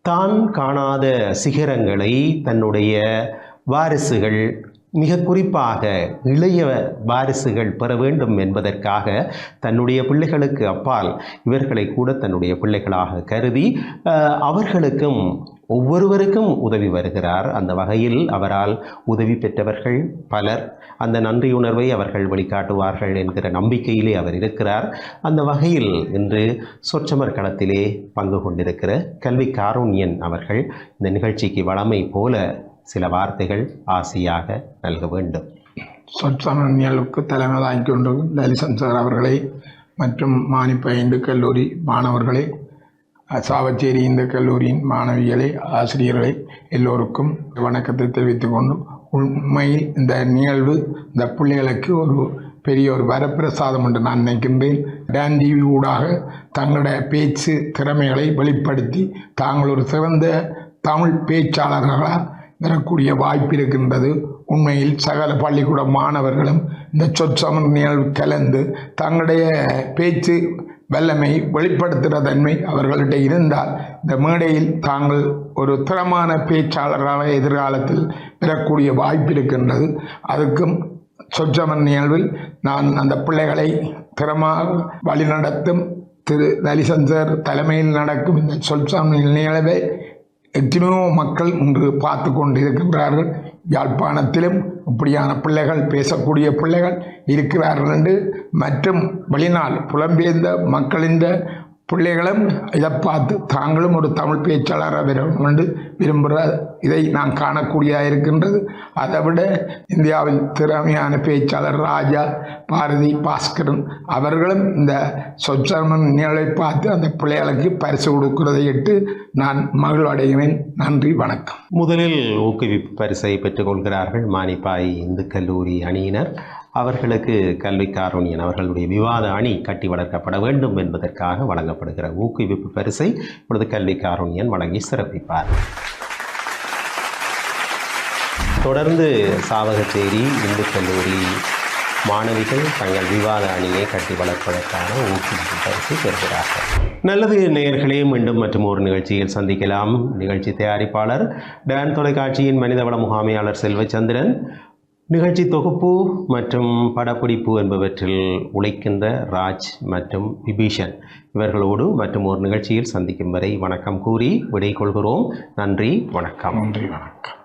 தான் காணாத சிகரங்களை தன்னுடைய வாரிசுகள், மிக குறிப்பாக இளைய வாரிசுகள் பெற வேண்டும் என்பதற்காக தன்னுடைய பிள்ளைகளுக்கு அப்பால் இவர்களை கூட தன்னுடைய பிள்ளைகளாக கருதி அவர்களுக்கும் ஒவ்வொருவருக்கும் உதவி வருகிறார். அந்த வகையில் அவரால் உதவி பெற்றவர்கள் பலர். அந்த நன்றியுணர்வை அவர்கள் வெளிக்காட்டுவார்கள் என்கிற நம்பிக்கையிலே அவர் இருக்கிறார். அந்த வகையில் இன்று சொற்சமர் களத்திலே பங்கு கொண்டிருக்கிற கல்விக்காருண்யன் அவர்கள் இந்த நிகழ்ச்சிக்கு வளமை போல சில வார்த்தைகள் ஆசையாக நல்க வேண்டும். சொற்சமர் நிகழ்வுக்கு தலைமை தாங்கிக் கொண்டு லலிசன் சார் அவர்களை மற்றும் மானிப்ப இந்து கல்லூரி மாணவர்களை, சாவச்சேரி இந்து கல்லூரியின் மாணவிகளை, ஆசிரியர்களை எல்லோருக்கும் வணக்கத்தை தெரிவித்துக் கொண்டு, உண்மையில் இந்த நிகழ்வு இந்த பிள்ளைகளுக்கு ஒரு பெரிய ஒரு வரப்பிரசாதம் என்று நான் நினைக்கின்றேன். டான் டிவி ஊடாக தங்களுடைய பேச்சு திறமைகளை வெளிப்படுத்தி தாங்கள் ஒரு சிறந்த தமிழ் பேச்சாளர்களாக வரக்கூடிய வாய்ப்பு இருக்கின்றது. உண்மையில் சகல பள்ளிக்கூட மாணவர்களும் இந்த சொற்சமர் நிகழ்வு கலந்து தங்களுடைய பேச்சு வல்லமை வெளிப்படுத்துகிற தன்மை அவர்கள்ட்ட இருந்தால் இந்த மேடையில் தாங்கள் ஒரு திறமான பேச்சாளராக எதிர்காலத்தில் பெறக்கூடிய வாய்ப்பு இருக்கின்றது. அதுக்கும் சொற்சமர் நிகழ்வில் நான் அந்த பிள்ளைகளை திறமாக வழிநடத்தும் திரு லலிசன் சார் தலைமையில் நடக்கும் இந்த சொற்சமர் நிகழ்வை எத்தனையோ மக்கள் இன்று பார்த்து கொண்டிருக்கின்றார்கள். யாழ்ப்பாணத்திலும் இப்படியான பிள்ளைகள், பேசக்கூடிய பிள்ளைகள் இருக்கிறார்கள் என்று மற்றும் வெளிநாள் புலம்பெயர்ந்த மக்களின் பிள்ளைகளும் இதை பார்த்து தாங்களும் ஒரு தமிழ் பேச்சாளராக வேண்டும் என்று விரும்புகிற இதை நான் காணக்கூடியதாக இருக்கின்றது. அதை விட இந்தியாவில் திறமையான பேச்சாளர் ராஜா பாரதி பாஸ்கரன் அவர்களும் இந்த சொற்சமர் நிகழ்வை பார்த்து அந்த பிள்ளைகளுக்கு பரிசு கொடுக்கிறதை இட்டு நான் மகிழ்வடைகிறேன். நன்றி, வணக்கம். முதலில் ஊக்குவிப்பு பரிசை பெற்றுக்கொள்கிறார்கள் மானிப்பாய் இந்து கல்லூரி அணியினர். அவர்களுக்கு கல்விக்காருண்யன் அவர்களுடைய விவாத அணி கட்டி வளர்க்கப்பட வேண்டும் என்பதற்காக வழங்கப்படுகிற ஊக்குவிப்பு பரிசை இப்பொழுது கல்விக்காருண்யன் வழங்கி சிறப்பிப்பார். தொடர்ந்து சாவகச்சேரி இந்து கல்லூரி மாணவிகள் தங்கள் விவாத அணியை கட்டி வளர்ப்பதற்கான ஊக்குவிப்பு பரிசை பெறுகிறார்கள். நல்லது நேயர்களே, மீண்டும் மற்றும் ஒரு நிகழ்ச்சியில் சந்திக்கலாம். நிகழ்ச்சி தயாரிப்பாளர் டான் தொலைக்காட்சியின் மனிதவள முகாமையாளர் செல்வச்சந்திரன், நிகழ்ச்சி தொகுப்பு மற்றும் படப்பிடிப்பு என்பவற்றில் உழைக்கின்ற ராஜ் மற்றும் விபீஷன் இவர்களோடு மற்றும் ஒரு நிகழ்ச்சியில் சந்திக்கும் வரை வணக்கம் கூறி விடை கொள்கிறோம். நன்றி, வணக்கம். நன்றி, வணக்கம்.